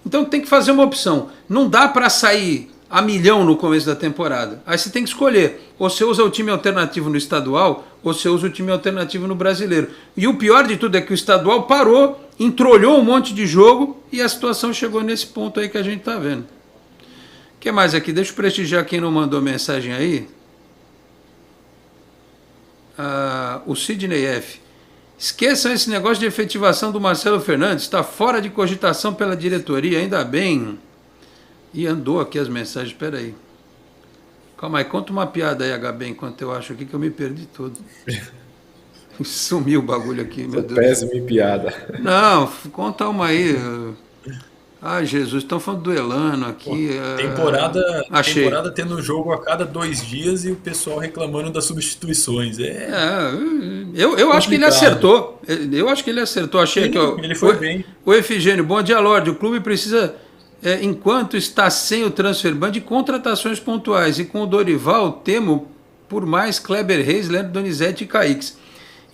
Então tem que fazer uma opção. Não dá para sair a milhão no começo da temporada. Aí você tem que escolher. Ou você usa o time alternativo no estadual, ou você usa o time alternativo no brasileiro. E o pior de tudo é que o estadual parou, entrolhou um monte de jogo e a situação chegou nesse ponto aí que a gente está vendo. O que mais aqui? Deixa eu prestigiar quem não mandou mensagem aí. O Sidney F. Esqueçam esse negócio de efetivação do Marcelo Fernandes. Está fora de cogitação pela diretoria, ainda bem. E andou aqui as mensagens, espera aí. Calma aí, conta uma piada aí, HB, enquanto eu acho aqui que eu me perdi todo. Sumiu o bagulho aqui, meu Deus. Péssima piada. Não, conta uma aí. Ai, Jesus, estão falando do Elano aqui. Temporada tendo jogo a cada 2 dias e o pessoal reclamando das substituições. Eu acho que ele acertou. Eu acho que ele acertou. Achei Sim, que ele foi bem. O Efigênio, bom dia, Lorde. O clube precisa, enquanto está sem o transfer ban, de contratações pontuais. E com o Dorival, temo por mais Kleber Reis, Leandro Donizete e Caíques.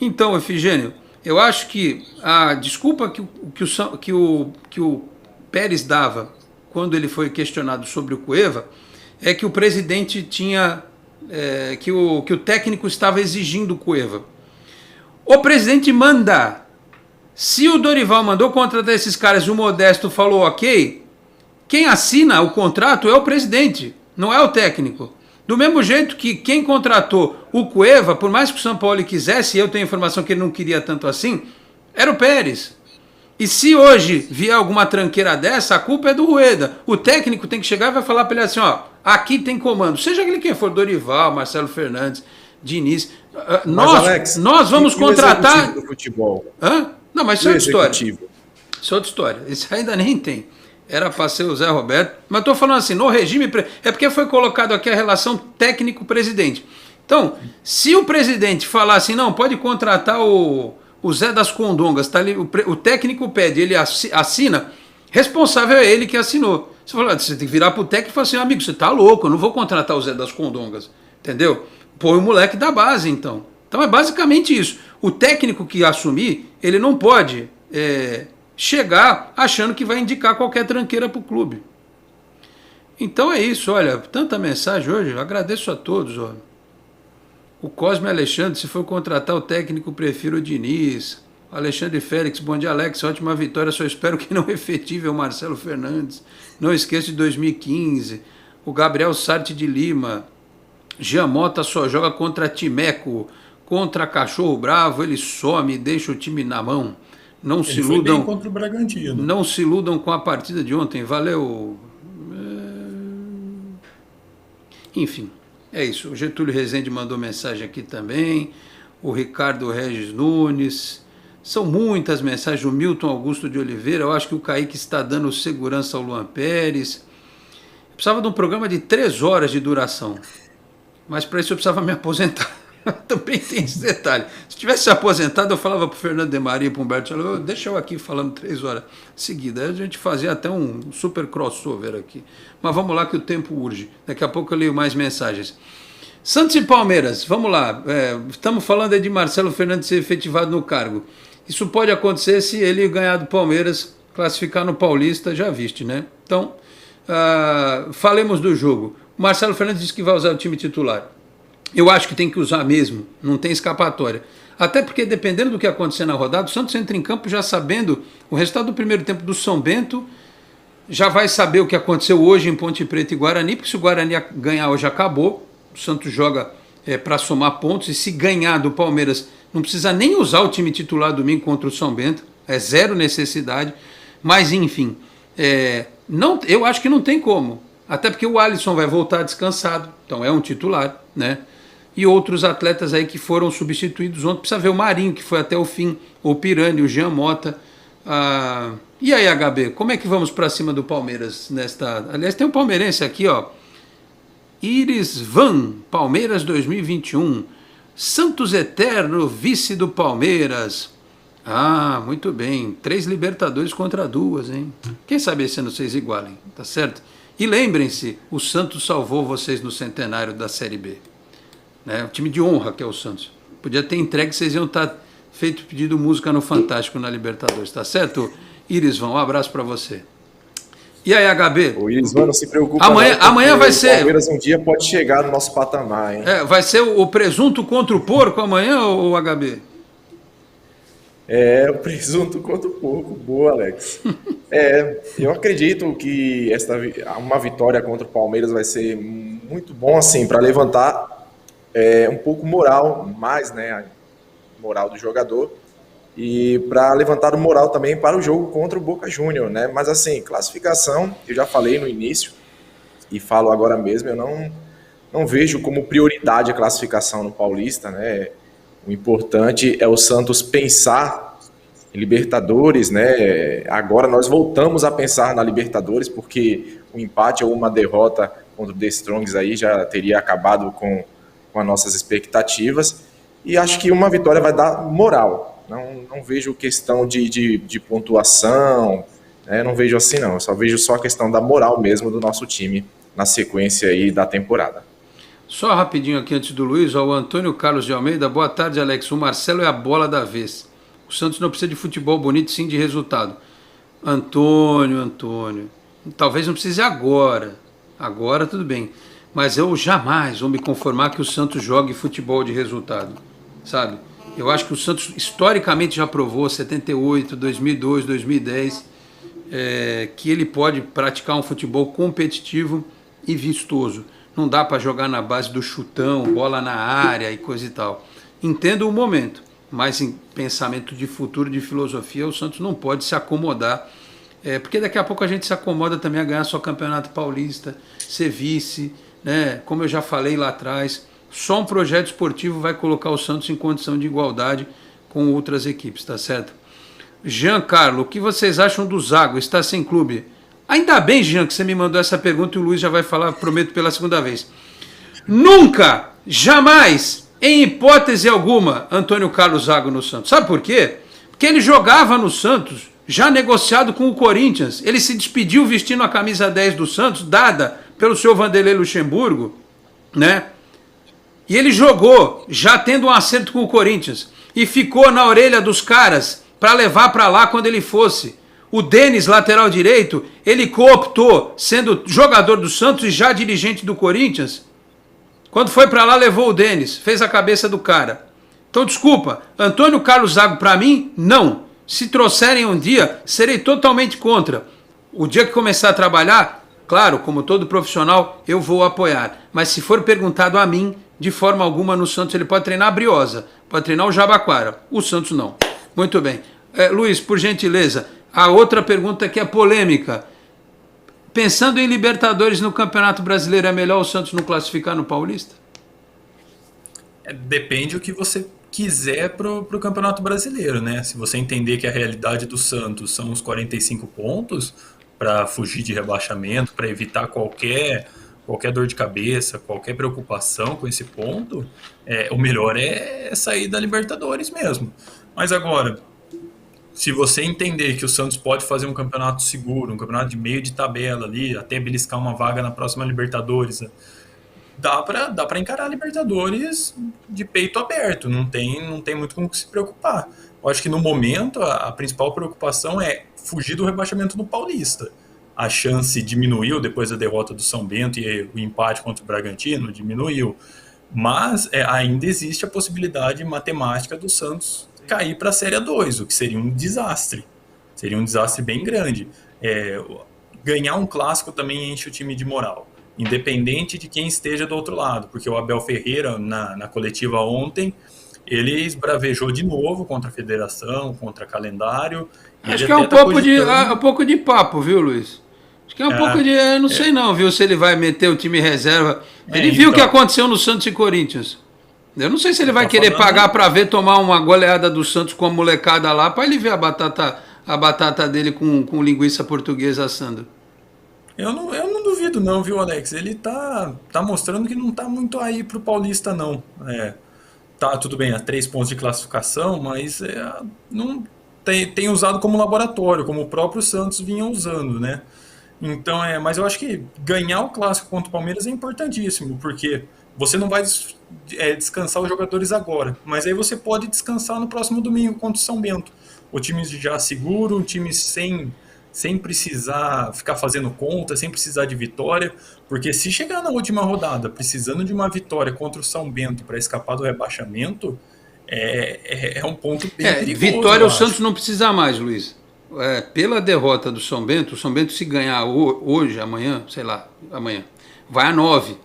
Então, Efigênio, eu acho que a desculpa que o Pérez dava quando ele foi questionado sobre o Cueva é que o presidente tinha que o técnico estava exigindo o Cueva. O presidente manda. Se o Dorival mandou contratar esses caras e o Modesto falou ok, quem assina o contrato é o presidente, não é o técnico. Do mesmo jeito que quem contratou o Cueva, por mais que o São Paulo quisesse, e eu tenho informação que ele não queria tanto assim, era o Pérez. E se hoje vier alguma tranqueira dessa, a culpa é do Rueda. O técnico tem que chegar e vai falar para ele assim, ó, aqui tem comando. Seja ele quem for, Dorival, Marcelo Fernandes, Diniz. Nós vamos contratar... Do futebol. Hã? Não, mas isso é outra história. Isso é outra história. Isso ainda nem tem. Era para ser o Zé Roberto. Mas estou falando assim, no regime... É porque foi colocado aqui a relação técnico-presidente. Então, se o presidente falar assim, não, pode contratar o Zé das Condongas, tá ali, o técnico pede, ele assina, responsável é ele que assinou. Você tem que virar pro técnico e falar assim, amigo, você tá louco, eu não vou contratar o Zé das Condongas. Entendeu? Põe o moleque da base, então. Então é basicamente isso. O técnico que assumir, ele não pode... chegar achando que vai indicar qualquer tranqueira para o clube. Então é isso, olha, tanta mensagem hoje, eu agradeço a todos. Ó. O Cosme Alexandre, se for contratar o técnico, prefiro o Diniz. Alexandre Félix, bom dia, Alex, ótima vitória, só espero que não efetive o Marcelo Fernandes. Não esqueça de 2015. O Gabriel Sarte de Lima, Jean Mota só joga contra Timeco, contra Cachorro Bravo, ele some e deixa o time na mão. Não se iludam contra o Bragantino. Não se iludam com a partida de ontem. Valeu. Enfim, é isso. O Getúlio Rezende mandou mensagem aqui também. O Ricardo Regis Nunes. São muitas mensagens. O Milton Augusto de Oliveira, eu acho que o Kaique está dando segurança ao Luan Pérez. Eu precisava de um programa de 3 horas de duração, mas para isso eu precisava me aposentar. Também tem esse detalhe. Se tivesse se aposentado, eu falava para o Fernando de Maria e para o Humberto, deixa eu aqui falando 3 horas seguidas. Aí a gente fazia até um super crossover aqui. Mas vamos lá que o tempo urge. Daqui a pouco eu leio mais mensagens. Santos e Palmeiras, vamos lá. Estamos falando aí de Marcelo Fernandes ser efetivado no cargo. Isso pode acontecer se ele ganhar do Palmeiras, classificar no Paulista, já viste, né? Então, falemos do jogo. O Marcelo Fernandes disse que vai usar o time titular. Eu acho que tem que usar mesmo, não tem escapatória. Até porque, dependendo do que acontecer na rodada, o Santos entra em campo já sabendo o resultado do primeiro tempo do São Bento, já vai saber o que aconteceu hoje em Ponte Preta e Guarani, porque se o Guarani ganhar hoje acabou, o Santos joga para somar pontos, e se ganhar do Palmeiras, não precisa nem usar o time titular domingo contra o São Bento, é zero necessidade, mas enfim, eu acho que não tem como, até porque o Alisson vai voltar descansado, então é um titular, né? E outros atletas aí que foram substituídos ontem, precisa ver o Marinho, que foi até o fim, o Pirani, o Jean Mota. E aí, HB, como é que vamos para cima do Palmeiras nesta... Aliás, tem um palmeirense aqui, ó. Iris Van, Palmeiras 2021. Santos Eterno, vice do Palmeiras. Muito bem. 3 Libertadores contra 2, hein? Quem sabe esse ano vocês igualem, tá certo? E lembrem-se, o Santos salvou vocês no centenário da Série B. O time de honra que é o Santos. Podia ter entregue, vocês iam estar feito pedido música no Fantástico na Libertadores, tá certo? Irisvan, um abraço para você. E aí, HB? O Irisvan, não se preocupe. Amanhã vai ser... O Palmeiras um dia pode chegar no nosso patamar, hein? Vai ser o presunto contra o porco amanhã, ou HB? O presunto contra o porco. Boa, Alex. Eu acredito que uma vitória contra o Palmeiras vai ser muito bom, assim, para levantar um pouco moral, mais, né, moral do jogador, e para levantar o moral também para o jogo contra o Boca Júnior, né? Mas assim, classificação, eu já falei no início e falo agora mesmo, eu não vejo como prioridade a classificação no Paulista, né? O importante é o Santos pensar em Libertadores, né? Agora nós voltamos a pensar na Libertadores, porque um empate ou uma derrota contra o The Strongs aí já teria acabado com as nossas expectativas, e acho que uma vitória vai dar moral. Não vejo questão de pontuação, né? Não vejo assim não, eu só vejo a questão da moral mesmo do nosso time na sequência aí da temporada. Só rapidinho aqui antes do Luiz, o Antônio Carlos de Almeida, boa tarde, Alex, o Marcelo é a bola da vez, o Santos não precisa de futebol bonito, sim de resultado. Antônio, talvez não precise agora tudo bem, mas eu jamais vou me conformar que o Santos jogue futebol de resultado, sabe? Eu acho que o Santos historicamente já provou, 78, 2002, 2010, que ele pode praticar um futebol competitivo e vistoso. Não dá para jogar na base do chutão, bola na área e coisa e tal. Entendo o momento, mas em pensamento de futuro, de filosofia, o Santos não pode se acomodar, porque daqui a pouco a gente se acomoda também a ganhar só Campeonato Paulista, ser vice, né? Como eu já falei lá atrás, só um projeto esportivo vai colocar o Santos em condição de igualdade com outras equipes, tá certo? Giancarlo, o que vocês acham do Zago? Está sem clube? Ainda bem, Jean, que você me mandou essa pergunta e o Luiz já vai falar, prometo, pela segunda vez. Nunca, jamais, em hipótese alguma, Antônio Carlos Zago no Santos. Sabe por quê? Porque ele jogava no Santos, já negociado com o Corinthians. Ele se despediu vestindo a camisa 10 do Santos, dada pelo senhor Vanderlei Luxemburgo, né? E ele jogou, já tendo um acerto com o Corinthians, e ficou na orelha dos caras para levar para lá quando ele fosse. O Denis, lateral direito, ele cooptou, sendo jogador do Santos e já dirigente do Corinthians. Quando foi para lá, levou o Denis, fez a cabeça do cara. Então, desculpa, Antônio Carlos Zago, para mim, não. Se trouxerem um dia, serei totalmente contra. O dia que começar a trabalhar, claro, como todo profissional, eu vou apoiar. Mas se for perguntado a mim, de forma alguma no Santos, ele pode treinar a Briosa, pode treinar o Jabaquara. O Santos não. Muito bem. Luiz, por gentileza, a outra pergunta que é polêmica. Pensando em Libertadores no Campeonato Brasileiro, é melhor o Santos não classificar no Paulista? Depende o que você quiser pro Campeonato Brasileiro, né? Se você entender que a realidade do Santos são os 45 pontos para fugir de rebaixamento, para evitar qualquer dor de cabeça, qualquer preocupação com esse ponto, o melhor é sair da Libertadores mesmo. Mas agora, se você entender que o Santos pode fazer um campeonato seguro, um campeonato de meio de tabela ali, até beliscar uma vaga na próxima Libertadores, dá para encarar a Libertadores de peito aberto, não tem muito com o que se preocupar. Eu acho que no momento a principal preocupação é fugir do rebaixamento no Paulista. A chance diminuiu depois da derrota do São Bento e o empate contra o Bragantino diminuiu, mas ainda existe a possibilidade matemática do Santos cair para a Série A2, o que seria um desastre. Seria um desastre bem grande. Ganhar um clássico também enche o time de moral, independente de quem esteja do outro lado, porque o Abel Ferreira, na coletiva ontem, ele esbravejou de novo contra a federação, contra calendário. Acho que é um pouco de papo, viu, Luiz? Acho que é um pouco de... Eu não sei não, viu, se ele vai meter o time reserva. Ele viu o que aconteceu no Santos e Corinthians. Eu não sei se ele vai querer pagar para ver tomar uma goleada do Santos com a molecada lá, para ele ver a batata dele com linguiça portuguesa assando. Eu não duvido não, viu, Alex? Ele tá mostrando que não tá muito aí pro Paulista, não. Tá, tudo bem, a 3 pontos de classificação, mas não tem usado como laboratório, como o próprio Santos vinha usando, né? Então, mas eu acho que ganhar o clássico contra o Palmeiras é importantíssimo, porque você não vai descansar os jogadores agora, mas aí você pode descansar no próximo domingo contra o São Bento. O time já seguro, um time sem precisar ficar fazendo conta, sem precisar de vitória, porque se chegar na última rodada precisando de uma vitória contra o São Bento para escapar do rebaixamento, é um ponto bem perigoso. Vitória o Santos não precisa mais, Luiz. Pela derrota do São Bento, o São Bento se ganhar hoje, amanhã, vai a 9.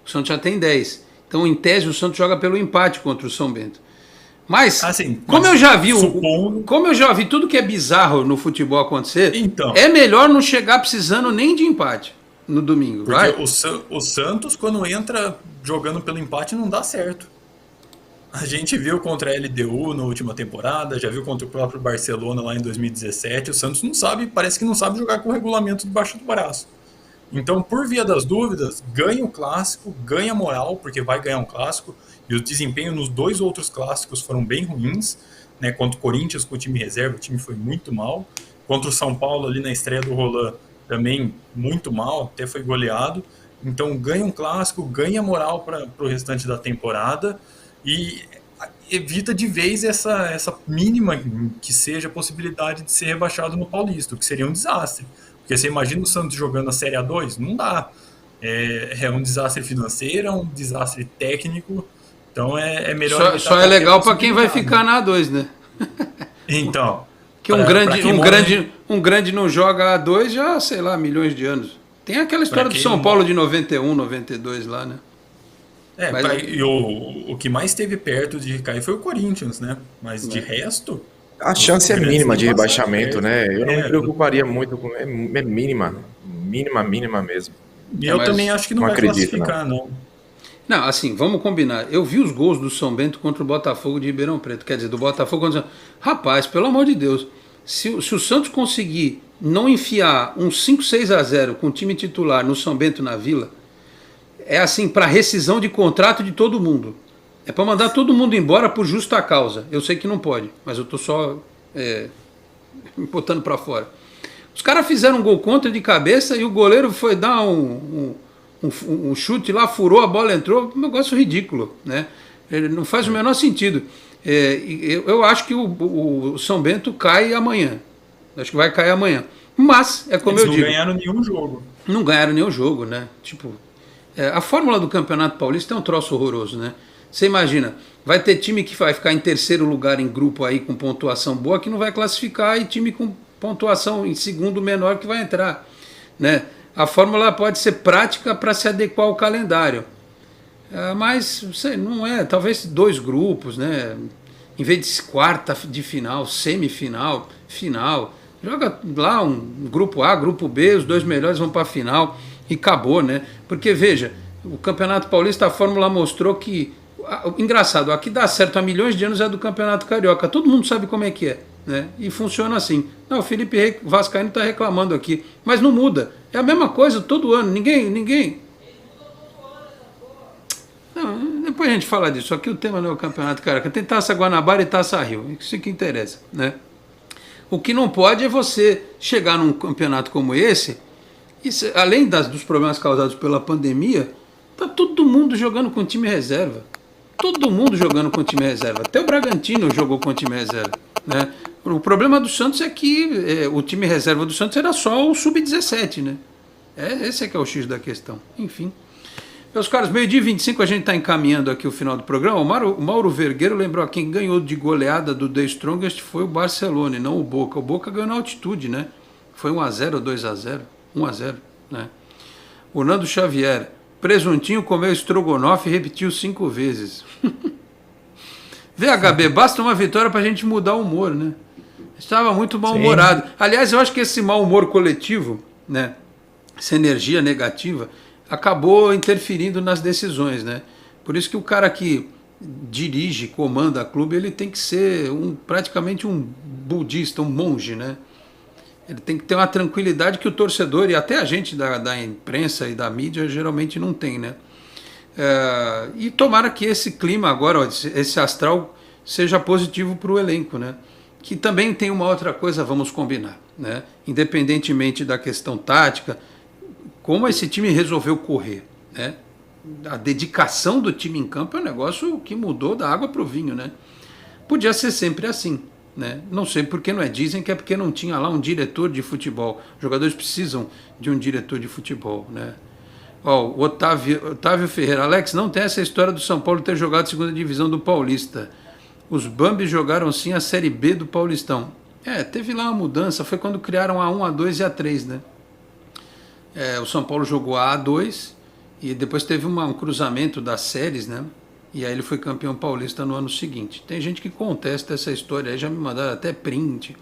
O Santos já tem 10. Então, em tese, o Santos joga pelo empate contra o São Bento. Mas, como eu já vi tudo que é bizarro no futebol acontecer, então, é melhor não chegar precisando nem de empate no domingo. Porque o Santos, quando entra jogando pelo empate, não dá certo. A gente viu contra a LDU na última temporada, já viu contra o próprio Barcelona lá em 2017. O Santos parece que não sabe jogar com o regulamento debaixo do braço. Então, por via das dúvidas, ganha o clássico, ganha moral, porque vai ganhar um clássico. E o desempenho nos 2 outros clássicos foram bem ruins, né? Contra o Corinthians, com o time reserva, o time foi muito mal. Contra o São Paulo, ali na estreia do Roland, também muito mal, até foi goleado. Então, ganha um clássico, ganha moral para o restante da temporada e evita de vez essa mínima que seja a possibilidade de ser rebaixado no Paulista, o que seria um desastre. Porque você imagina o Santos jogando a Série A2? Não dá. É um desastre financeiro, é um desastre técnico. Então é melhor... Só é legal para quem vai ficar na A2, né? Então... Que um grande não joga A2 já, sei lá, milhões de anos. Tem aquela história do São Paulo de 91, 92 lá, né? E o que mais esteve perto de cair foi o Corinthians, né? Mas de resto... A chance é mínima de rebaixamento, né? Eu não me preocuparia muito com... É mínima. Mínima mesmo. E eu também acho que não vai classificar, não. Não, assim, vamos combinar. Eu vi os gols do São Bento contra o Botafogo de Ribeirão Preto. Quer dizer, do Botafogo contra... Rapaz, pelo amor de Deus. Se o Santos conseguir não enfiar um 5-6-0 com o time titular no São Bento na Vila, é assim, para rescisão de contrato de todo mundo. É para mandar todo mundo embora por justa causa. Eu sei que não pode, mas eu tô só me botando para fora. Os caras fizeram um gol contra de cabeça e o goleiro foi dar um chute lá, furou, a bola entrou. Um negócio ridículo, né? Ele não faz o menor sentido. Eu acho que o São Bento cai amanhã. Acho que vai cair amanhã. Mas, como eu digo... Eles não ganharam nenhum jogo. Não ganharam nenhum jogo, né? Tipo, a fórmula do Campeonato Paulista é um troço horroroso, né? Você imagina, vai ter time que vai ficar em terceiro lugar em grupo aí com pontuação boa que não vai classificar e time com pontuação em segundo menor que vai entrar, né? A fórmula pode ser prática para se adequar ao calendário, mas não é, talvez 2 grupos, né? Em vez de quarta de final, semifinal, final, joga lá um grupo A, grupo B, os 2 melhores vão para a final e acabou, né? Porque veja, o Campeonato Paulista, a fórmula mostrou que Engraçado, aqui dá certo há milhões de anos é do Campeonato Carioca. Todo mundo sabe como é que é, né? E funciona assim. Não, o Felipe Vascaíno está reclamando aqui, mas não muda. É a mesma coisa todo ano. Ninguém. Não, depois a gente fala disso. Aqui o tema não é o Campeonato Carioca. Tem Taça Guanabara e Taça Rio. Isso que interessa, né? O que não pode é você chegar num campeonato como esse e, além dos problemas causados pela pandemia, tá todo mundo jogando com time reserva. Todo mundo jogando com time reserva. Até o Bragantino jogou com time reserva, né? O problema do Santos é que o time reserva do Santos era só o Sub-17, né? Esse é que é o X da questão. Enfim. Meus caros, 12h25 a gente está encaminhando aqui o final do programa. O Mauro Vergueiro lembrou quem ganhou de goleada do The Strongest foi o Barcelona e não o Boca. O Boca ganhou na altitude, né? Foi 1-0 ou 2-0? 1-0, né? O Nando Xavier, presuntinho comeu estrogonofe e repetiu 5 vezes. VHB, basta uma vitória para a gente mudar o humor, né? Estava muito mal-humorado. Aliás, eu acho que esse mau humor coletivo, né? Essa energia negativa acabou interferindo nas decisões, né? Por isso que o cara que dirige, comanda a clube, ele tem que ser praticamente um budista, um monge, né? Ele tem que ter uma tranquilidade que o torcedor e até a gente da imprensa e da mídia geralmente não tem, né? E tomara que esse clima agora, esse astral, seja positivo para o elenco, né? Que também tem uma outra coisa, vamos combinar, né? Independentemente da questão tática, como esse time resolveu correr, né? A dedicação do time em campo é um negócio que mudou da água para o vinho, né? Podia ser sempre assim, né? Não sei por que não é. Dizem que é porque não tinha lá um diretor de futebol. Os jogadores precisam de um diretor de futebol, né? O Otávio Ferreira, Alex, não tem essa história do São Paulo ter jogado segunda divisão do Paulista. Os Bambis jogaram sim a Série B do Paulistão. Teve lá uma mudança, foi quando criaram a 1, a 2 e a 3, né? O São Paulo jogou a A2 e depois teve um cruzamento das séries, né? E aí ele foi campeão paulista no ano seguinte. Tem gente que contesta essa história aí, já me mandaram até print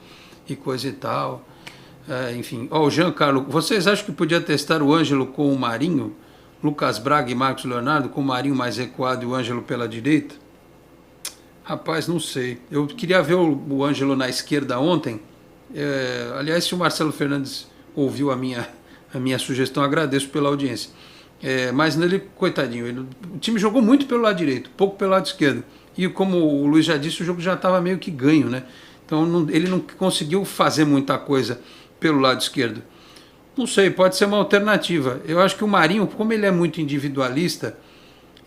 e coisa e tal. Enfim, o Giancarlo, vocês acham que podia testar o Ângelo com o Marinho? Lucas Braga e Marcos Leonardo, com o Marinho mais recuado e o Ângelo pela direita? Rapaz, não sei. Eu queria ver o Ângelo na esquerda ontem. Aliás, se o Marcelo Fernandes ouviu a minha sugestão, agradeço pela audiência. Mas nele, coitadinho, o time jogou muito pelo lado direito, pouco pelo lado esquerdo. E como o Luiz já disse, o jogo já estava meio que ganho, né? Então ele não conseguiu fazer muita coisa pelo lado esquerdo. Não sei, pode ser uma alternativa. Eu acho que o Marinho, como ele é muito individualista,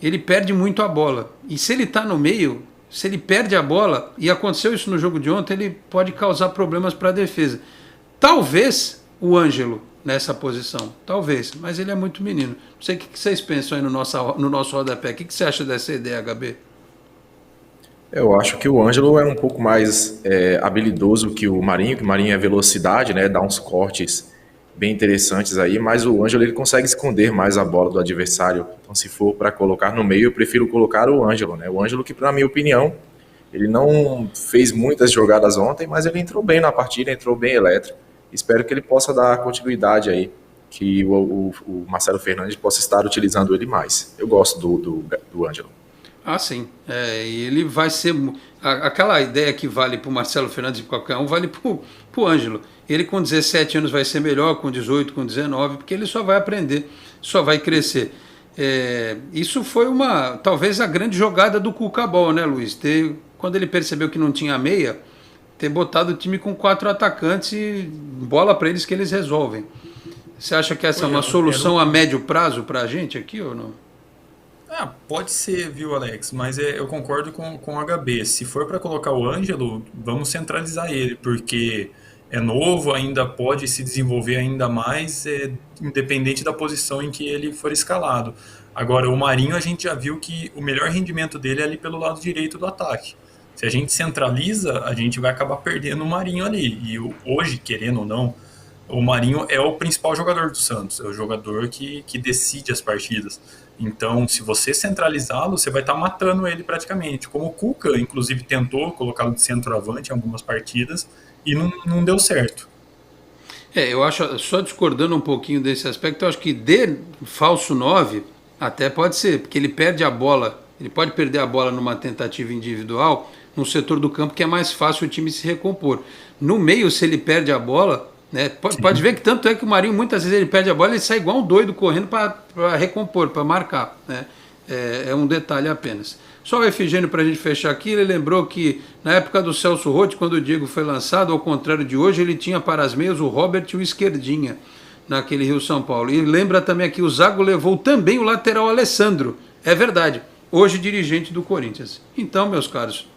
ele perde muito a bola. E se ele está no meio, se ele perde a bola, e aconteceu isso no jogo de ontem, ele pode causar problemas para a defesa. Talvez o Ângelo nessa posição, talvez, mas ele é muito menino. Não sei o que vocês pensam aí no nosso rodapé. O que você acha dessa ideia, HB? Eu acho que o Ângelo é um pouco mais habilidoso que o Marinho é velocidade, né? Dá uns cortes bem interessantes aí, mas o Ângelo ele consegue esconder mais a bola do adversário. Então, se for para colocar no meio, eu prefiro colocar o Ângelo, né? O Ângelo que, na minha opinião, ele não fez muitas jogadas ontem, mas ele entrou bem na partida, entrou bem elétrico. Espero que ele possa dar continuidade aí, que o Marcelo Fernandes possa estar utilizando ele mais. Eu gosto do Ângelo. Ah, sim. E ele vai ser... Aquela ideia que vale para o Marcelo Fernandes e qualquer um, vale para o Ângelo. Ele com 17 anos vai ser melhor, com 18, com 19, porque ele só vai aprender, só vai crescer. Isso foi talvez a grande jogada do Cuca Ball, né, Luiz? Quando ele percebeu que não tinha meia, ter botado o time com 4 atacantes e bola para eles que eles resolvem. Você acha que essa é uma solução a médio prazo para a gente aqui ou não? Pode ser, viu, Alex? Mas eu concordo com o HB. Se for para colocar o Ângelo, vamos centralizar ele, porque é novo, ainda pode se desenvolver ainda mais, independente da posição em que ele for escalado. Agora, o Marinho, a gente já viu que o melhor rendimento dele é ali pelo lado direito do ataque. Se a gente centraliza, a gente vai acabar perdendo o Marinho ali. E hoje, querendo ou não, o Marinho é o principal jogador do Santos, é o jogador que decide as partidas. Então, se você centralizá-lo, você vai estar matando ele praticamente. Como o Cuca, inclusive, tentou colocá-lo de centroavante em algumas partidas e não deu certo. Eu acho, só discordando um pouquinho desse aspecto, eu acho que de falso 9 até pode ser, porque ele perde a bola Ele pode perder a bola numa tentativa individual, num setor do campo que é mais fácil o time se recompor. No meio, se ele perde a bola, né, pode ver que tanto é que o Marinho, muitas vezes ele perde a bola e ele sai igual um doido correndo para recompor, para marcar. Né? É um detalhe apenas. Só o Efigênio para a gente fechar aqui, ele lembrou que na época do Celso Roth, quando o Diego foi lançado, ao contrário de hoje, ele tinha para as meias o Robert e o Esquerdinha, naquele Rio-São Paulo. E lembra também aqui, o Zago levou também o lateral Alessandro. É verdade, hoje dirigente do Corinthians. Então, meus caros,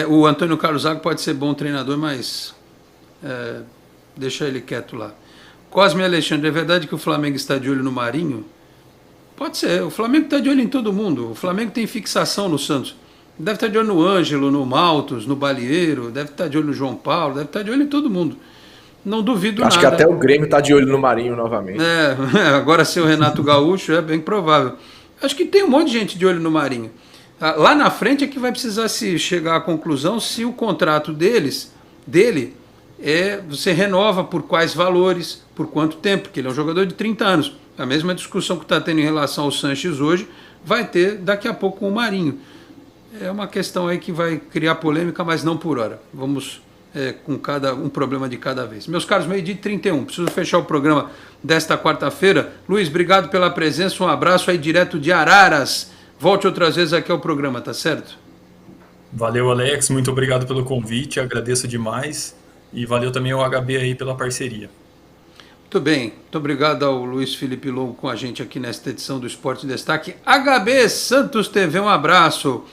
o Antônio Carlos Zago pode ser bom treinador, mas deixa ele quieto lá. Cosme Alexandre, é verdade que o Flamengo está de olho no Marinho? Pode ser, o Flamengo está de olho em todo mundo, o Flamengo tem fixação no Santos, deve estar de olho no Ângelo, no Maltos, no Balieiro, deve estar de olho no João Paulo, deve estar de olho em todo mundo, não duvido nada. Acho que até o Grêmio está de olho no Marinho novamente. Agora ser o Renato Gaúcho é bem provável. Acho que tem um monte de gente de olho no Marinho. Lá na frente é que vai precisar se chegar à conclusão se o contrato dele, você renova por quais valores, por quanto tempo, porque ele é um jogador de 30 anos. A mesma discussão que está tendo em relação ao Sanches hoje vai ter daqui a pouco com o Marinho. É uma questão aí que vai criar polêmica, mas não por hora. Vamos com um problema de cada vez. Meus caros, 12h31, preciso fechar o programa desta quarta-feira. Luiz, obrigado pela presença, um abraço aí direto de Araras. Volte outras vezes aqui ao programa, tá certo? Valeu, Alex, muito obrigado pelo convite, agradeço demais. E valeu também ao HB aí pela parceria. Muito bem, muito obrigado ao Luiz Felipe Longo com a gente aqui nesta edição do Esporte em Destaque. HB Santos TV, um abraço.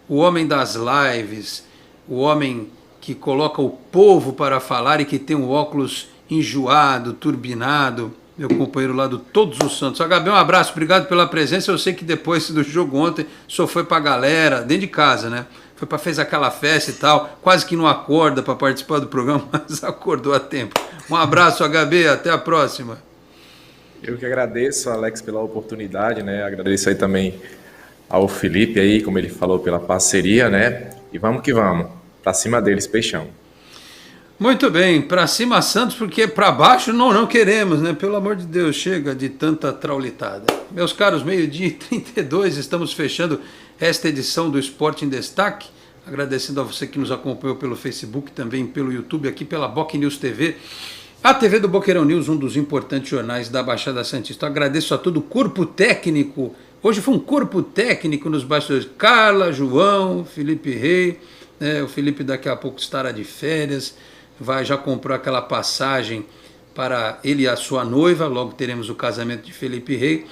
O homem das lives, o homem que coloca o povo para falar e que tem um óculos enjoado, turbinado, meu companheiro lá do Todos os Santos. HB, um abraço, obrigado pela presença. Eu sei que depois do jogo ontem, só foi para a galera, dentro de casa, né? Fez aquela festa e tal, quase que não acorda para participar do programa, mas acordou a tempo. Um abraço, HB, até a próxima. Eu que agradeço, Alex, pela oportunidade, né? Agradeço aí também ao Felipe aí, como ele falou, pela parceria, né? E vamos que vamos, pra cima deles, peixão. Muito bem, pra cima Santos, porque pra baixo não queremos, né? Pelo amor de Deus, chega de tanta traulitada. Meus caros, 12h32, estamos fechando esta edição do Esporte em Destaque, agradecendo a você que nos acompanhou pelo Facebook, também pelo YouTube, aqui pela Boc News TV, a TV do Boqueirão News, um dos importantes jornais da Baixada Santista. Agradeço a todo o corpo técnico, hoje foi um corpo técnico nos bastidores, Carla, João, Felipe Rei, o Felipe daqui a pouco estará de férias, já comprou aquela passagem para ele e a sua noiva, logo teremos o casamento de Felipe Rei,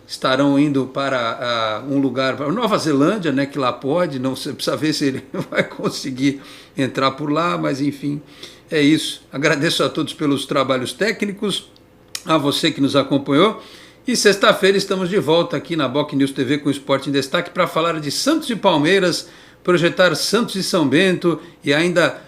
estarão indo para um lugar, para Nova Zelândia, né, que lá pode, não precisa ver se ele vai conseguir entrar por lá, mas enfim, é isso. Agradeço a todos pelos trabalhos técnicos, a você que nos acompanhou, e sexta-feira estamos de volta aqui na Boc News TV com o Esporte em Destaque para falar de Santos e Palmeiras, projetar Santos e São Bento e ainda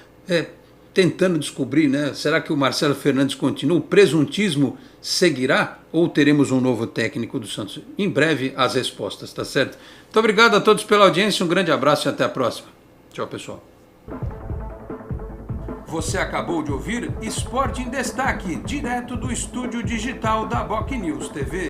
tentando descobrir, né? Será que o Marcelo Fernandes continua? O presuntismo seguirá? Ou teremos um novo técnico do Santos? Em breve as respostas, tá certo? Muito obrigado a todos pela audiência, um grande abraço e até a próxima. Tchau, pessoal. Você acabou de ouvir Esporte em Destaque, direto do estúdio digital da Boc News TV.